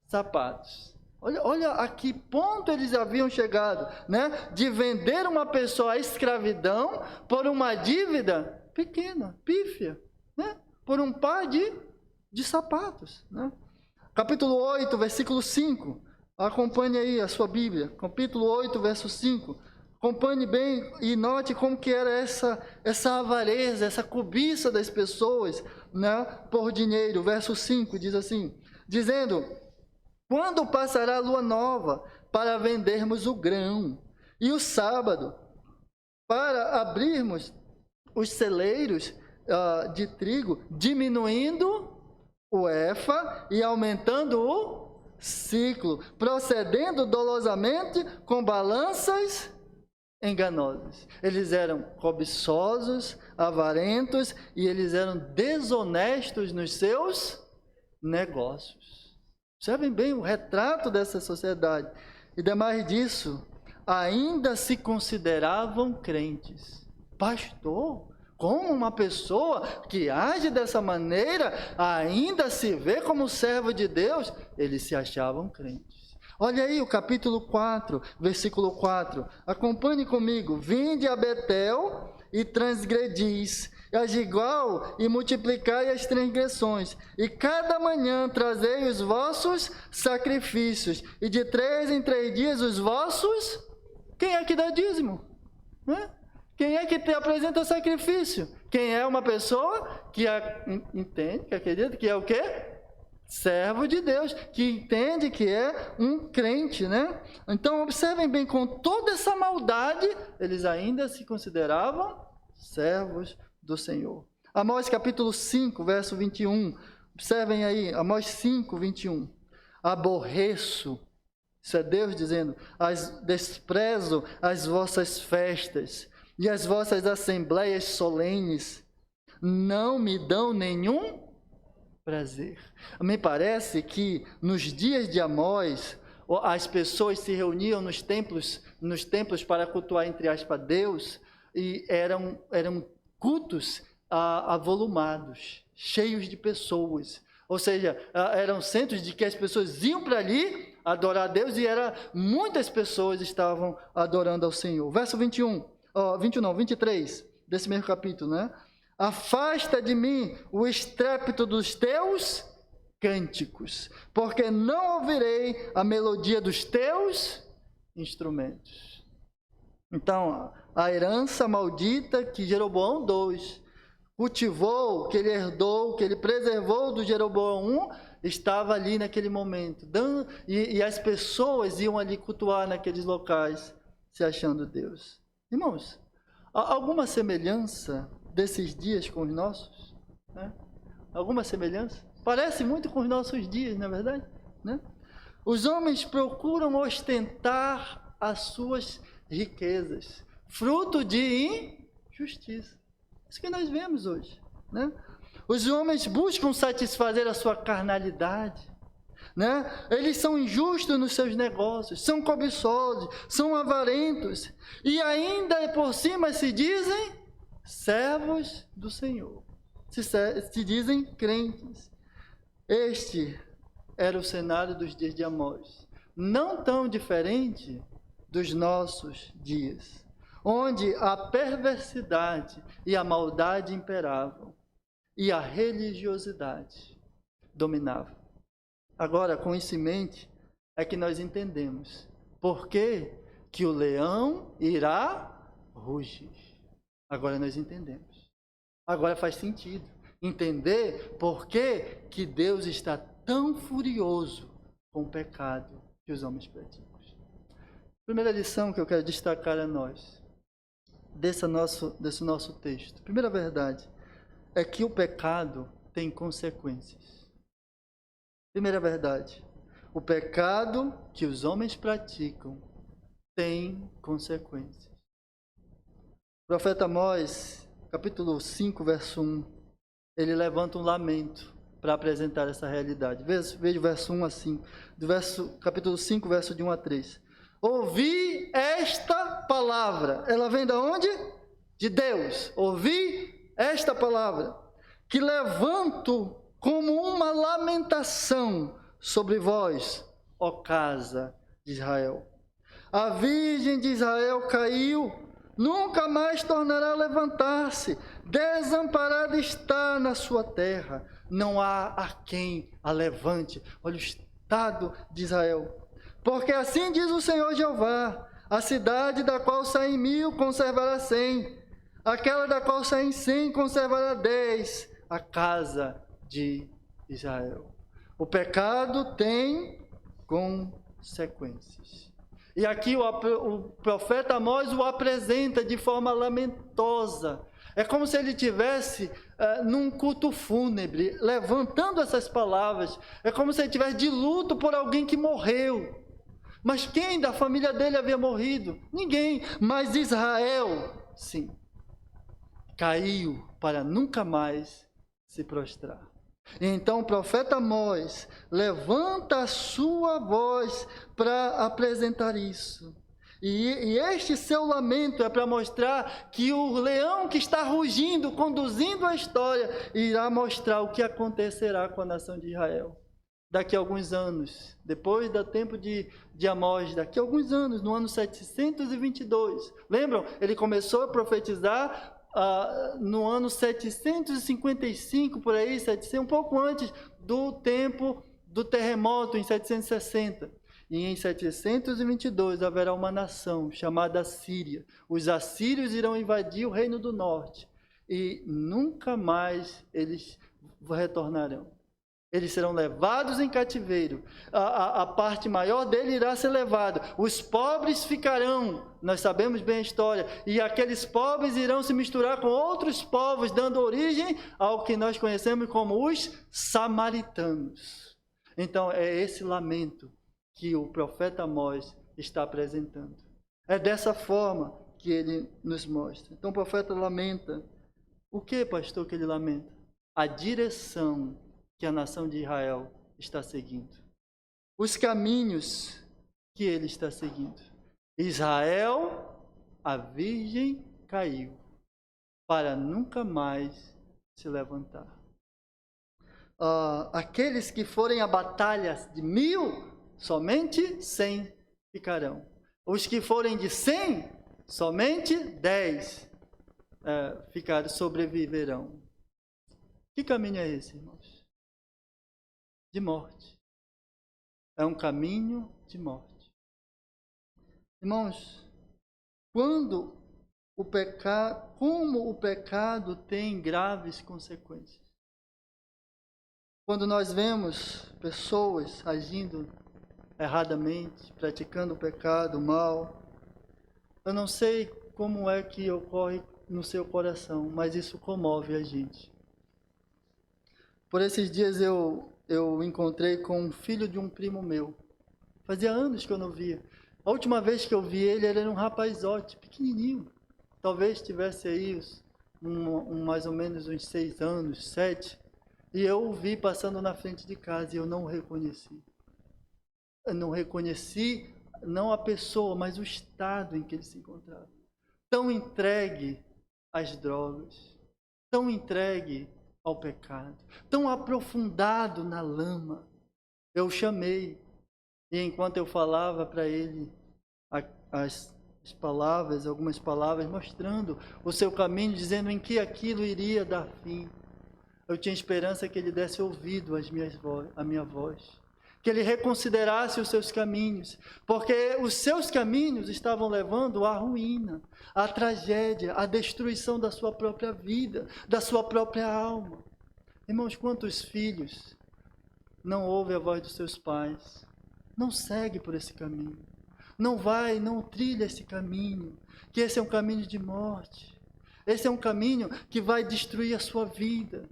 sapatos. Olha a que ponto eles haviam chegado, né? De vender uma pessoa à escravidão por uma dívida pequena, pífia, né? Por um par de sapatos, né? Capítulo 8, versículo 5. Acompanhe aí a sua Bíblia. Capítulo 8, verso 5. Acompanhe bem e note como que era essa avareza, essa cobiça das pessoas, né, por dinheiro. Verso 5 diz assim, dizendo: quando passará a lua nova para vendermos o grão, e o sábado para abrirmos os celeiros de trigo, diminuindo o efa e aumentando o ciclo, procedendo dolosamente com balanças enganosas. Eles eram cobiçosos, avarentos, e eles eram desonestos nos seus negócios. Observem bem o retrato dessa sociedade. E demais disso, ainda se consideravam crentes. Pastor, como uma pessoa que age dessa maneira ainda se vê como servo de Deus? Eles se achavam crentes. Olha aí o capítulo 4, versículo 4. Acompanhe comigo. Vinde a Betel e transgredis, a Gilgal e multiplicai as transgressões. E cada manhã trazei os vossos sacrifícios, e de 3 em 3 dias os vossos... Quem é que dá dízimo? Quem é que te apresenta sacrifício? Quem é uma pessoa que entende, que acredita que é o quê? Servo de Deus, que entende que é um crente, né? Então, observem bem, com toda essa maldade, eles ainda se consideravam servos do Senhor. Amós capítulo 5, verso 21. Observem aí, Amós 5, 21. Aborreço, isso é Deus dizendo, desprezo as vossas festas e as vossas assembleias solenes, não me dão nenhum prazer. Me parece que nos dias de Amós, as pessoas se reuniam nos templos para cultuar, entre aspas, Deus, e eram cultos avolumados, cheios de pessoas. Ou seja, eram centros de que as pessoas iam para ali adorar a Deus, e muitas pessoas estavam adorando ao Senhor. Verso 23 desse mesmo capítulo, né? Afasta de mim o estrépito dos teus cânticos, porque não ouvirei a melodia dos teus instrumentos. Então, a herança maldita que Jeroboão II cultivou, que ele herdou, que ele preservou do Jeroboão I, estava ali naquele momento, e as pessoas iam ali cultuar naqueles locais, se achando Deus. Irmãos, há alguma semelhança desses dias com os nossos? Né? Alguma semelhança? Parece muito com os nossos dias, não é verdade? Né? Os homens procuram ostentar as suas riquezas, fruto de injustiça. Isso que nós vemos hoje, né? Os homens buscam satisfazer a sua carnalidade, né? Eles são injustos nos seus negócios, são cobiçosos, são avarentos e ainda por cima se dizem servos do Senhor, se dizem crentes. Este era o cenário dos dias de Amós, não tão diferente dos nossos dias, onde a perversidade e a maldade imperavam e a religiosidade dominava. Agora, com isso em mente, é que nós entendemos por que o leão irá rugir. Agora nós entendemos. Agora faz sentido entender por que Deus está tão furioso com o pecado que os homens praticam. Primeira lição que eu quero destacar a nós, desse nosso texto. Primeira verdade é que o pecado tem consequências. Primeira verdade, o pecado que os homens praticam tem consequências. O profeta Amós, capítulo 5, verso 1, ele levanta um lamento para apresentar essa realidade. Veja o verso 1 assim, capítulo 5, verso de 1 a 3. Ouvi esta palavra. Ela vem de onde? De Deus. Ouvi esta palavra, que levanto como uma lamentação sobre vós, ó casa de Israel. A virgem de Israel caiu, nunca mais tornará a levantar-se. Desamparada está na sua terra. Não há a quem a levante. Olha o estado de Israel. Porque assim diz o Senhor Jeová: a cidade da qual saem 1000 conservará 100, aquela da qual saem 100 conservará 10, a casa de Israel. O pecado tem consequências. E aqui o profeta Amós o apresenta de forma lamentosa. É como se ele tivesse num culto fúnebre, levantando essas palavras. É como se ele tivesse de luto por alguém que morreu. Mas quem da família dele havia morrido? Ninguém. Mas Israel, sim, caiu para nunca mais se prostrar. Então o profeta Amós levanta a sua voz para apresentar isso. E este seu lamento é para mostrar que o leão que está rugindo, conduzindo a história, irá mostrar o que acontecerá com a nação de Israel. Daqui a alguns anos, depois do tempo de Amós, daqui a alguns anos, no ano 722. Lembram? Ele começou a profetizar no ano 755, por aí, um pouco antes do tempo do terremoto, em 760. E em 722 haverá uma nação chamada Assíria. Os assírios irão invadir o reino do norte e nunca mais eles retornarão. Eles serão levados em cativeiro. A parte maior dele irá ser levada. Os pobres ficarão, nós sabemos bem a história, e aqueles pobres irão se misturar com outros povos, dando origem ao que nós conhecemos como os samaritanos. Então é esse lamento que o profeta Amós está apresentando. É dessa forma que ele nos mostra. Então o profeta lamenta. O que, pastor, que ele lamenta? A direção que a nação de Israel está seguindo. Os caminhos que ele está seguindo. Israel, a virgem, caiu para nunca mais se levantar. Aqueles que forem a batalhas de 1000, somente 100 ficarão. Os que forem de 100, somente 10 sobreviverão. Que caminho é esse, irmãos? De morte. É um caminho de morte. Irmãos, como o pecado tem graves consequências. quando nós vemos pessoas agindo erradamente, praticando o pecado, o mal, eu não sei como é que ocorre no seu coração, mas isso comove a gente. Por esses dias eu encontrei com um filho de um primo meu. Fazia anos que eu não via. A última vez que eu vi ele era um rapazote, pequenininho. Talvez tivesse aí mais ou menos uns 6 anos, 7. E eu o vi passando na frente de casa e eu não o reconheci. Eu não reconheci, não a pessoa, mas o estado em que ele se encontrava. Tão entregue às drogas, tão entregue ao pecado, tão aprofundado na lama. Eu o chamei, e enquanto eu falava para ele as palavras, algumas palavras, mostrando o seu caminho, dizendo em que aquilo iria dar fim, eu tinha esperança que ele desse ouvido à minha voz, que ele reconsiderasse os seus caminhos, porque os seus caminhos estavam levando à ruína, à tragédia, à destruição da sua própria vida, da sua própria alma. Irmãos, quantos filhos não ouvem a voz dos seus pais, não segue por esse caminho, não trilha esse caminho, que esse é um caminho de morte, esse é um caminho que vai destruir a sua vida.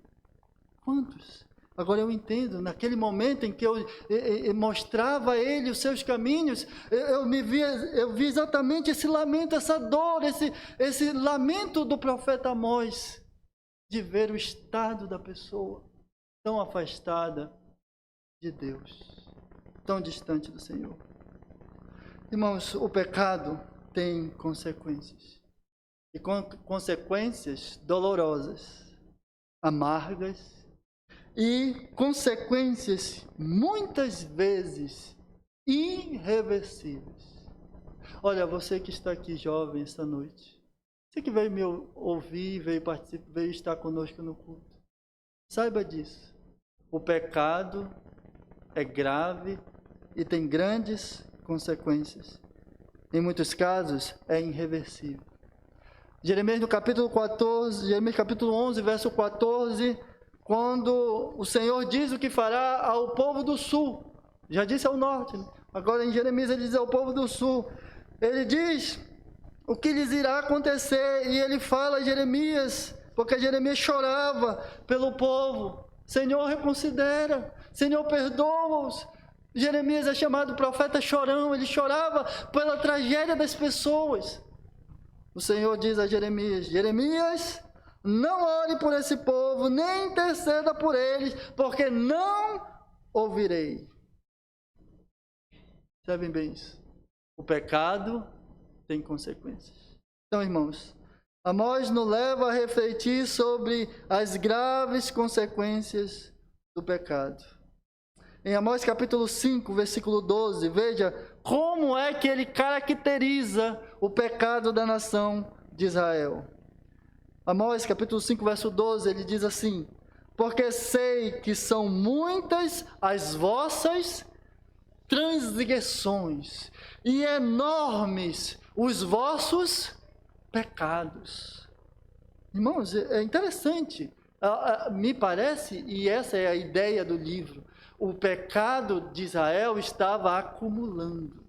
Quantos? Agora eu entendo, naquele momento em que eu mostrava a ele os seus caminhos, eu vi exatamente esse lamento, essa dor, esse lamento do profeta Amós, de ver o estado da pessoa tão afastada de Deus, tão distante do Senhor. Irmãos, o pecado tem consequências, e consequências dolorosas, amargas, e consequências muitas vezes irreversíveis. Olha, você que está aqui jovem esta noite, você que veio me ouvir, veio estar conosco no culto, saiba disso. O pecado é grave e tem grandes consequências. Em muitos casos é irreversível. Jeremias no capítulo 14, Jeremias capítulo 11, verso 14, quando o Senhor diz o que fará ao povo do sul, já disse ao norte, né? Agora em Jeremias ele diz ao povo do sul, ele diz o que lhes irá acontecer, e ele fala a Jeremias, porque Jeremias chorava pelo povo. Senhor, reconsidera, Senhor, perdoa-os. Jeremias é chamado profeta chorão, ele chorava pela tragédia das pessoas. O Senhor diz a Jeremias, Jeremias, não ore por esse povo, nem interceda por eles, porque não ouvirei. Sabem bem isso? O pecado tem consequências. Então, irmãos, Amós nos leva a refletir sobre as graves consequências do pecado. Em Amós capítulo 5, versículo 12, veja como é que ele caracteriza o pecado da nação de Israel. Amós capítulo 5, verso 12, ele diz assim, porque sei que são muitas as vossas transgressões e enormes os vossos pecados. Irmãos, é interessante, me parece, e essa é a ideia do livro, o pecado de Israel estava acumulando,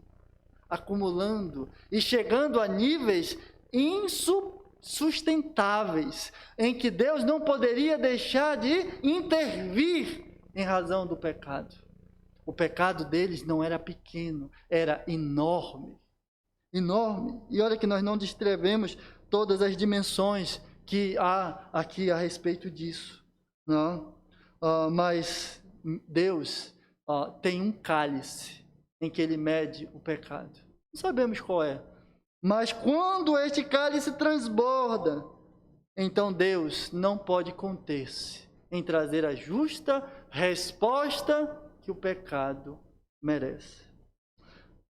e chegando a níveis insustentáveis, em que Deus não poderia deixar de intervir em razão do pecado. O pecado deles não era pequeno, era enorme. Enorme. E olha que nós não descrevemos todas as dimensões que há aqui a respeito disso. Não? Mas Deus tem um cálice em que Ele mede o pecado. Não sabemos qual é. Mas quando este cálice transborda, então Deus não pode conter-se em trazer a justa resposta que o pecado merece.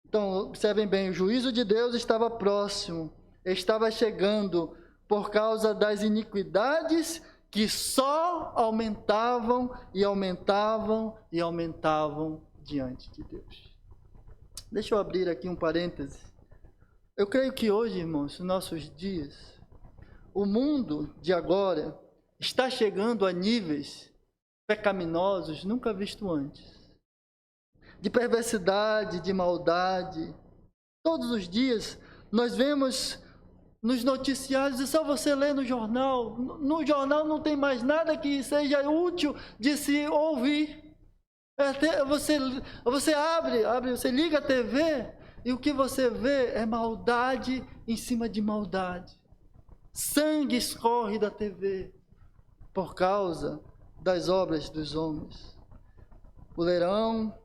Então, observem bem, o juízo de Deus estava próximo, estava chegando por causa das iniquidades que só aumentavam e aumentavam e aumentavam diante de Deus. Deixa eu abrir aqui um parêntese. Eu creio que hoje, irmãos, nos nossos dias, o mundo de agora está chegando a níveis pecaminosos nunca visto antes. De perversidade, de maldade. Todos os dias nós vemos nos noticiários, é só você ler no jornal. No jornal não tem mais nada que seja útil de se ouvir. Você abre, você liga a TV e o que você vê é maldade em cima de maldade. Sangue escorre da TV por causa das obras dos homens. O leão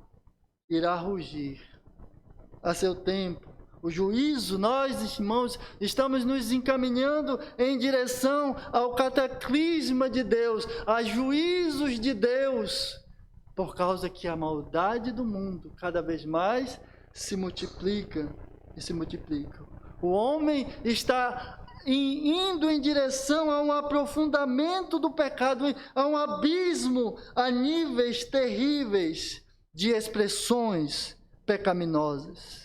irá rugir a seu tempo. O juízo, nós, irmãos, estamos nos encaminhando em direção ao cataclisma de Deus, a juízos de Deus, por causa que a maldade do mundo cada vez mais se multiplica e se multiplica. O homem está indo em direção a um aprofundamento do pecado, a um abismo a níveis terríveis de expressões pecaminosas.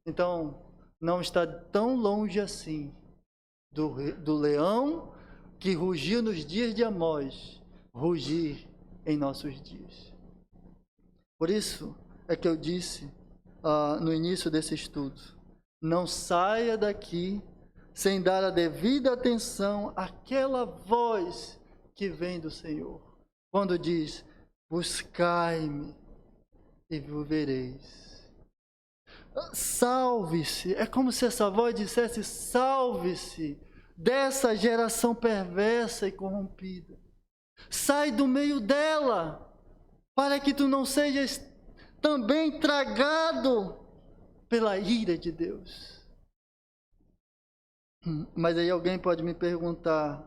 Então, não está tão longe assim do leão que rugiu nos dias de Amós, rugir em nossos dias. Por isso é que eu disse no início desse estudo, não saia daqui sem dar a devida atenção àquela voz que vem do Senhor, quando diz, buscai-me e vivereis. Salve-se, é como se essa voz dissesse, salve-se dessa geração perversa e corrompida. Sai do meio dela, para que tu não sejas também tragado pela ira de Deus. Mas aí alguém pode me perguntar,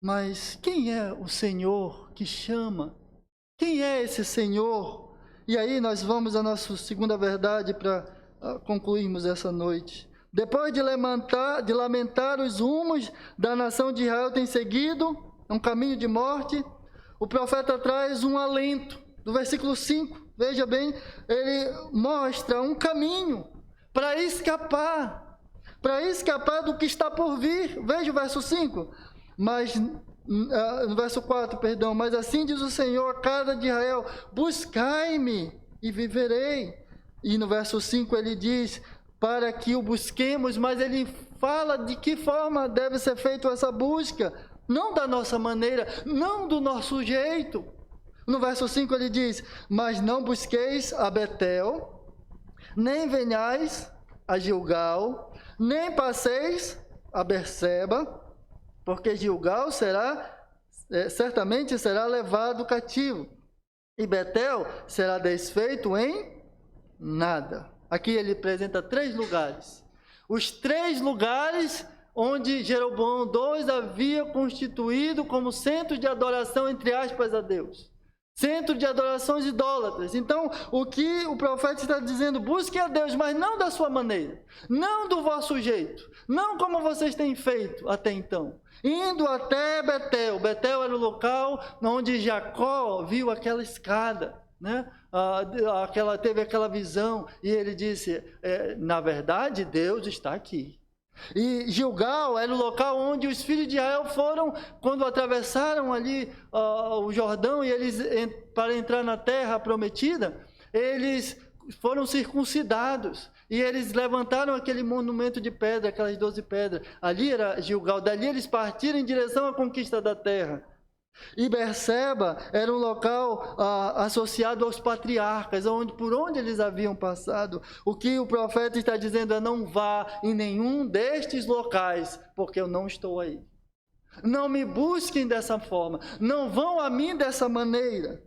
mas quem é o Senhor que chama? Quem é esse Senhor? E aí nós vamos à nossa segunda verdade para concluirmos essa noite. Depois de lamentar os rumos da nação de Israel tem seguido um caminho de morte, o profeta traz um alento. Do versículo 5, veja bem, ele mostra um caminho para escapar do que está por vir. Veja o verso 5, no verso 4, perdão, mas assim diz o Senhor à casa de Israel, buscai-me e viverei. E no verso 5 ele diz, para que o busquemos, mas ele fala de que forma deve ser feita essa busca, não da nossa maneira, não do nosso jeito. No verso 5 ele diz, mas não busqueis a Betel, nem venhais a Gilgal, nem passeis a Berseba, porque Gilgal certamente será levado cativo, e Betel será desfeito em nada. Aqui ele apresenta 3 lugares. Os 3 lugares onde Jeroboão II havia constituído como centro de adoração, entre aspas, a Deus. Centro de adorações idólatras. Então, o que o profeta está dizendo, busquem a Deus, mas não da sua maneira, não do vosso jeito, não como vocês têm feito até então. Indo até Betel. Betel era o local onde Jacó viu aquela escada, né? Teve aquela visão, e ele disse, na verdade, Deus está aqui. E Gilgal era o local onde os filhos de Israel foram, quando atravessaram ali o Jordão, e eles, para entrar na terra prometida, eles foram circuncidados, e eles levantaram aquele monumento de pedra, aquelas 12 pedras, ali era Gilgal, dali eles partiram em direção à conquista da terra. E Berseba era um local associado aos patriarcas, por onde eles haviam passado. O que o profeta está dizendo é, não vá em nenhum destes locais, porque eu não estou aí. Não me busquem dessa forma, não vão a mim dessa maneira.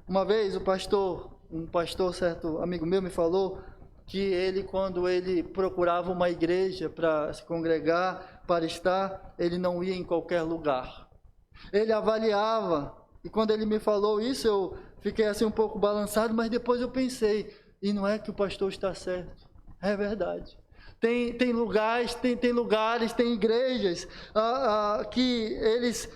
Uma vez um pastor, certo amigo meu, me falou que ele, quando ele procurava uma igreja para se congregar, para estar, ele não ia em qualquer lugar. Ele avaliava, e quando ele me falou isso, eu fiquei assim um pouco balançado, mas depois eu pensei, e não é que o pastor está certo, é verdade. Tem lugares, tem igrejas que eles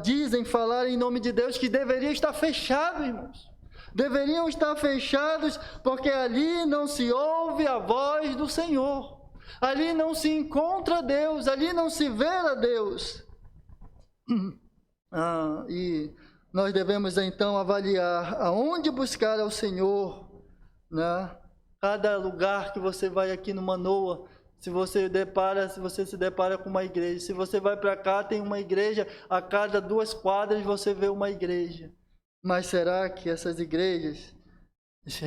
dizem falar em nome de Deus que deveriam estar fechados, irmãos. Deveriam estar fechados, porque ali não se ouve a voz do Senhor. Ali não se encontra Deus, ali não se vê a Deus. E nós devemos então avaliar aonde buscar ao Senhor, né? Cada lugar que você vai aqui no Manoa, se você se depara com uma igreja, se você vai para cá, tem uma igreja, a cada 2 quadras você vê uma igreja. Mas será que essas igrejas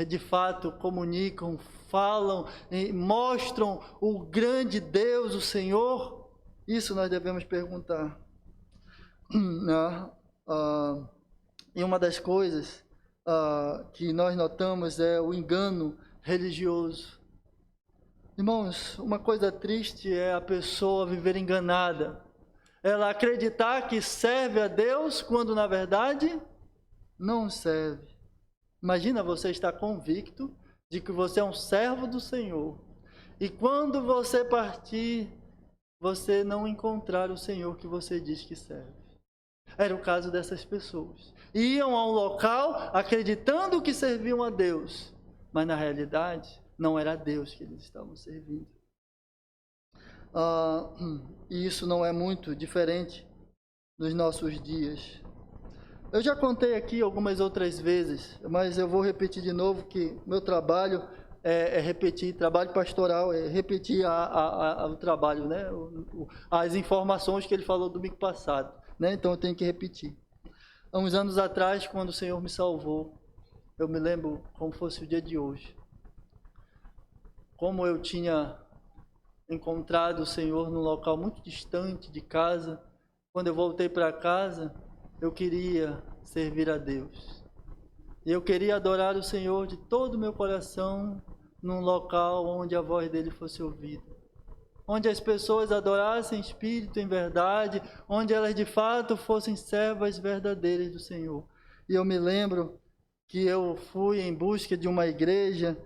de fato comunicam, falam, mostram o grande Deus, o Senhor? Isso nós devemos perguntar. E uma das coisas que nós notamos é o engano religioso. Irmãos, uma coisa triste é a pessoa viver enganada. Ela acreditar que serve a Deus quando na verdade não serve. Imagina você estar convicto de que você é um servo do Senhor. E quando você partir, você não encontrar o Senhor que você diz que serve. Era o caso dessas pessoas. Iam a um local acreditando que serviam a Deus, mas na realidade não era a Deus que eles estavam servindo. E isso não é muito diferente nos nossos dias. Eu já contei aqui algumas outras vezes, mas eu vou repetir de novo que meu trabalho é repetir, trabalho pastoral, é repetir o trabalho, né? As informações que ele falou domingo passado, né? Então eu tenho que repetir. Há uns anos atrás, quando o Senhor me salvou, eu me lembro como fosse o dia de hoje. Como eu tinha encontrado o Senhor num local muito distante de casa, quando eu voltei para casa, eu queria servir a Deus. E eu queria adorar o Senhor de todo o meu coração, num local onde a voz dele fosse ouvida. Onde as pessoas adorassem em espírito, em verdade, onde elas de fato fossem servas verdadeiras do Senhor. E eu me lembro que eu fui em busca de uma igreja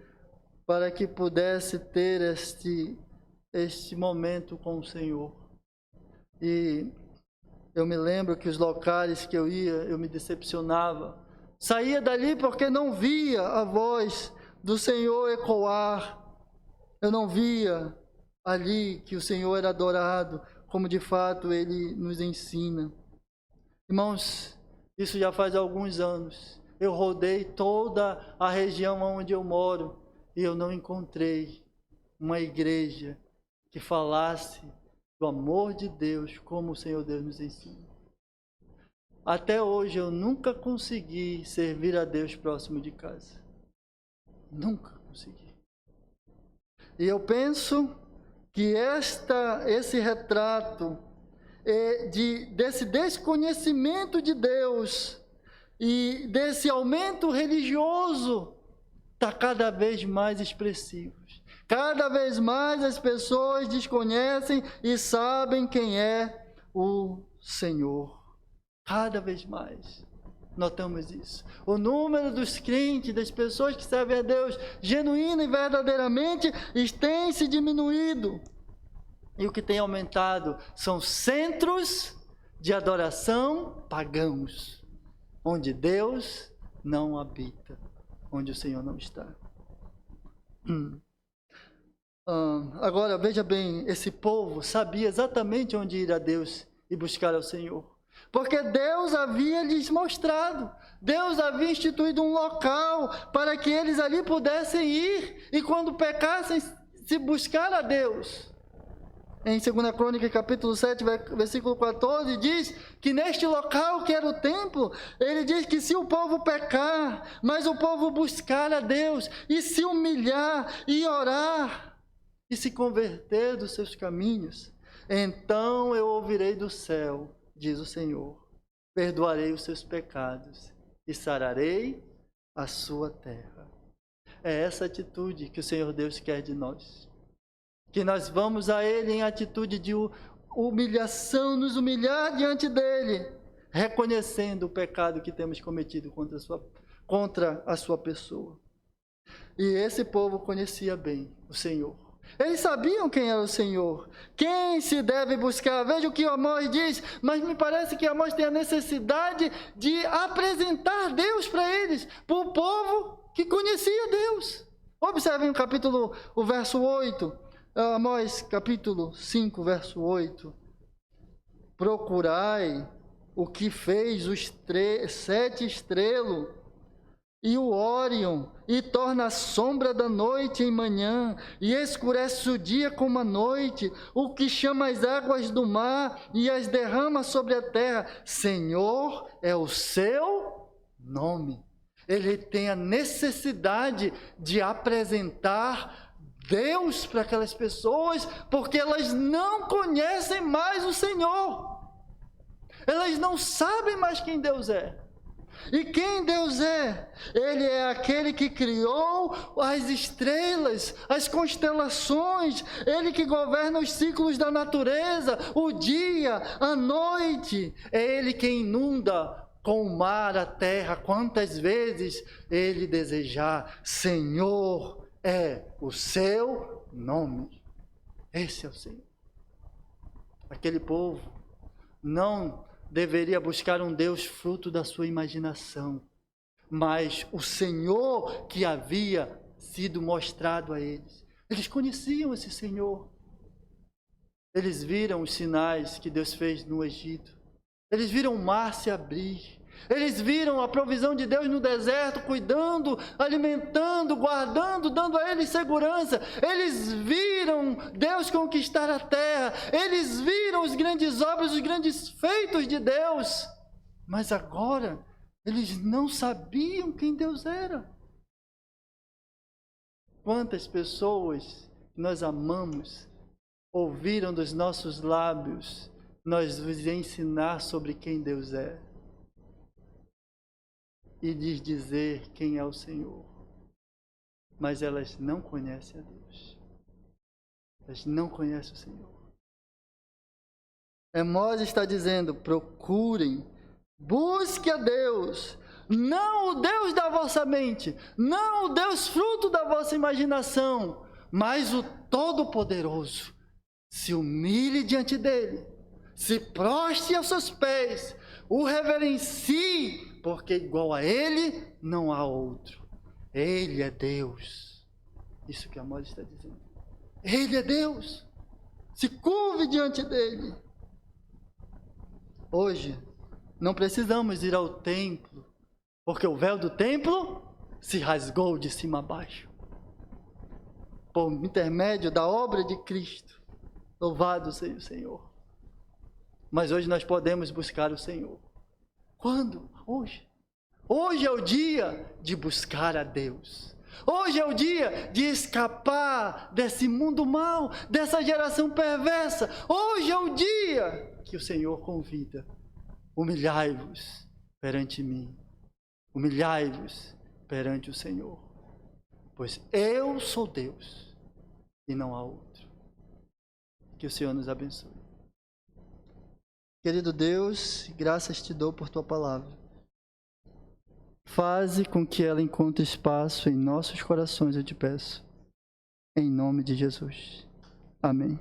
para que pudesse ter este momento com o Senhor. E eu me lembro que os locais que eu ia, eu me decepcionava. Saía dali porque não via a voz do Senhor ecoar. Eu não via ali que o Senhor era adorado, como de fato Ele nos ensina. Irmãos, isso já faz alguns anos. Eu rodei toda a região onde eu moro e eu não encontrei uma igreja que falasse do amor de Deus como o Senhor Deus nos ensina. Até hoje eu nunca consegui servir a Deus próximo de casa. Nunca consegui. E eu penso que esse retrato desse desconhecimento de Deus e desse aumento religioso está cada vez mais expressivo. Cada vez mais as pessoas desconhecem e sabem quem é o Senhor. Cada vez mais notamos isso. O número dos crentes, das pessoas que servem a Deus genuína e verdadeiramente, tem se diminuído. E o que tem aumentado são centros de adoração pagãos, onde Deus não habita, onde o Senhor não está. Agora, veja bem, esse povo sabia exatamente onde ir a Deus e buscar ao Senhor. Porque Deus havia lhes mostrado, Deus havia instituído um local para que eles ali pudessem ir e quando pecassem, se buscar a Deus. Em 2 Crônicas, capítulo 7, versículo 14, diz que neste local que era o templo, ele diz que se o povo pecar, mas o povo buscar a Deus e se humilhar e orar e se converter dos seus caminhos, então eu ouvirei do céu, diz o Senhor, perdoarei os seus pecados e sararei a sua terra. É essa atitude que o Senhor Deus quer de nós. Que nós vamos a Ele em atitude de humilhação, nos humilhar diante dEle, reconhecendo o pecado que temos cometido contra a sua pessoa. E esse povo conhecia bem o Senhor. Eles sabiam quem era o Senhor, quem se deve buscar. Veja o que Amós diz, mas me parece que Amós tem a necessidade de apresentar Deus para eles, para o povo que conhecia Deus. Observem o verso 8, Amós capítulo 5, verso 8. Procurai o que fez os 7 estrelas e o Órion, e torna a sombra da noite em manhã, e escurece o dia como a noite, o que chama as águas do mar e as derrama sobre a terra. Senhor é o seu nome. Ele tem a necessidade de apresentar Deus para aquelas pessoas, porque elas não conhecem mais o Senhor. Elas não sabem mais quem Deus é. E quem Deus é? Ele é aquele que criou as estrelas, as constelações, Ele que governa os ciclos da natureza, o dia, a noite. É Ele que inunda com o mar a terra quantas vezes Ele desejar. Senhor é o seu nome. Esse é o Senhor. Aquele povo não deveria buscar um Deus fruto da sua imaginação, mas o Senhor que havia sido mostrado a eles. Eles conheciam esse Senhor. Eles viram os sinais que Deus fez no Egito. Eles viram o mar se abrir. Eles viram a provisão de Deus no deserto, cuidando, alimentando, guardando, dando a eles segurança. Eles viram Deus conquistar a terra. Eles viram os grandes obras, os grandes feitos de Deus. Mas agora, eles não sabiam quem Deus era. Quantas pessoas nós amamos, ouviram dos nossos lábios nós vos ensinar sobre quem Deus é. E lhes dizer quem é o Senhor. Mas elas não conhecem a Deus. Elas não conhecem o Senhor. Amós está dizendo, procurem, busque a Deus, não o Deus da vossa mente, não o Deus fruto da vossa imaginação, mas o Todo-Poderoso. Se humilhe diante dele, se prostre aos seus pés, o reverencie, porque igual a Ele não há outro. Ele é Deus. Isso que Amós está dizendo. Ele é Deus. Se curve diante dEle. Hoje, não precisamos ir ao templo, porque o véu do templo se rasgou de cima a baixo. Por intermédio da obra de Cristo. Louvado seja o Senhor. Mas hoje nós podemos buscar o Senhor. Quando? Hoje. Hoje é o dia de buscar a Deus. Hoje é o dia de escapar desse mundo mau, dessa geração perversa. Hoje é o dia que o Senhor convida. Humilhai-vos perante mim. Humilhai-vos perante o Senhor. Pois eu sou Deus e não há outro. Que o Senhor nos abençoe. Querido Deus, graças te dou por tua palavra. Faze com que ela encontre espaço em nossos corações, eu te peço. Em nome de Jesus. Amém.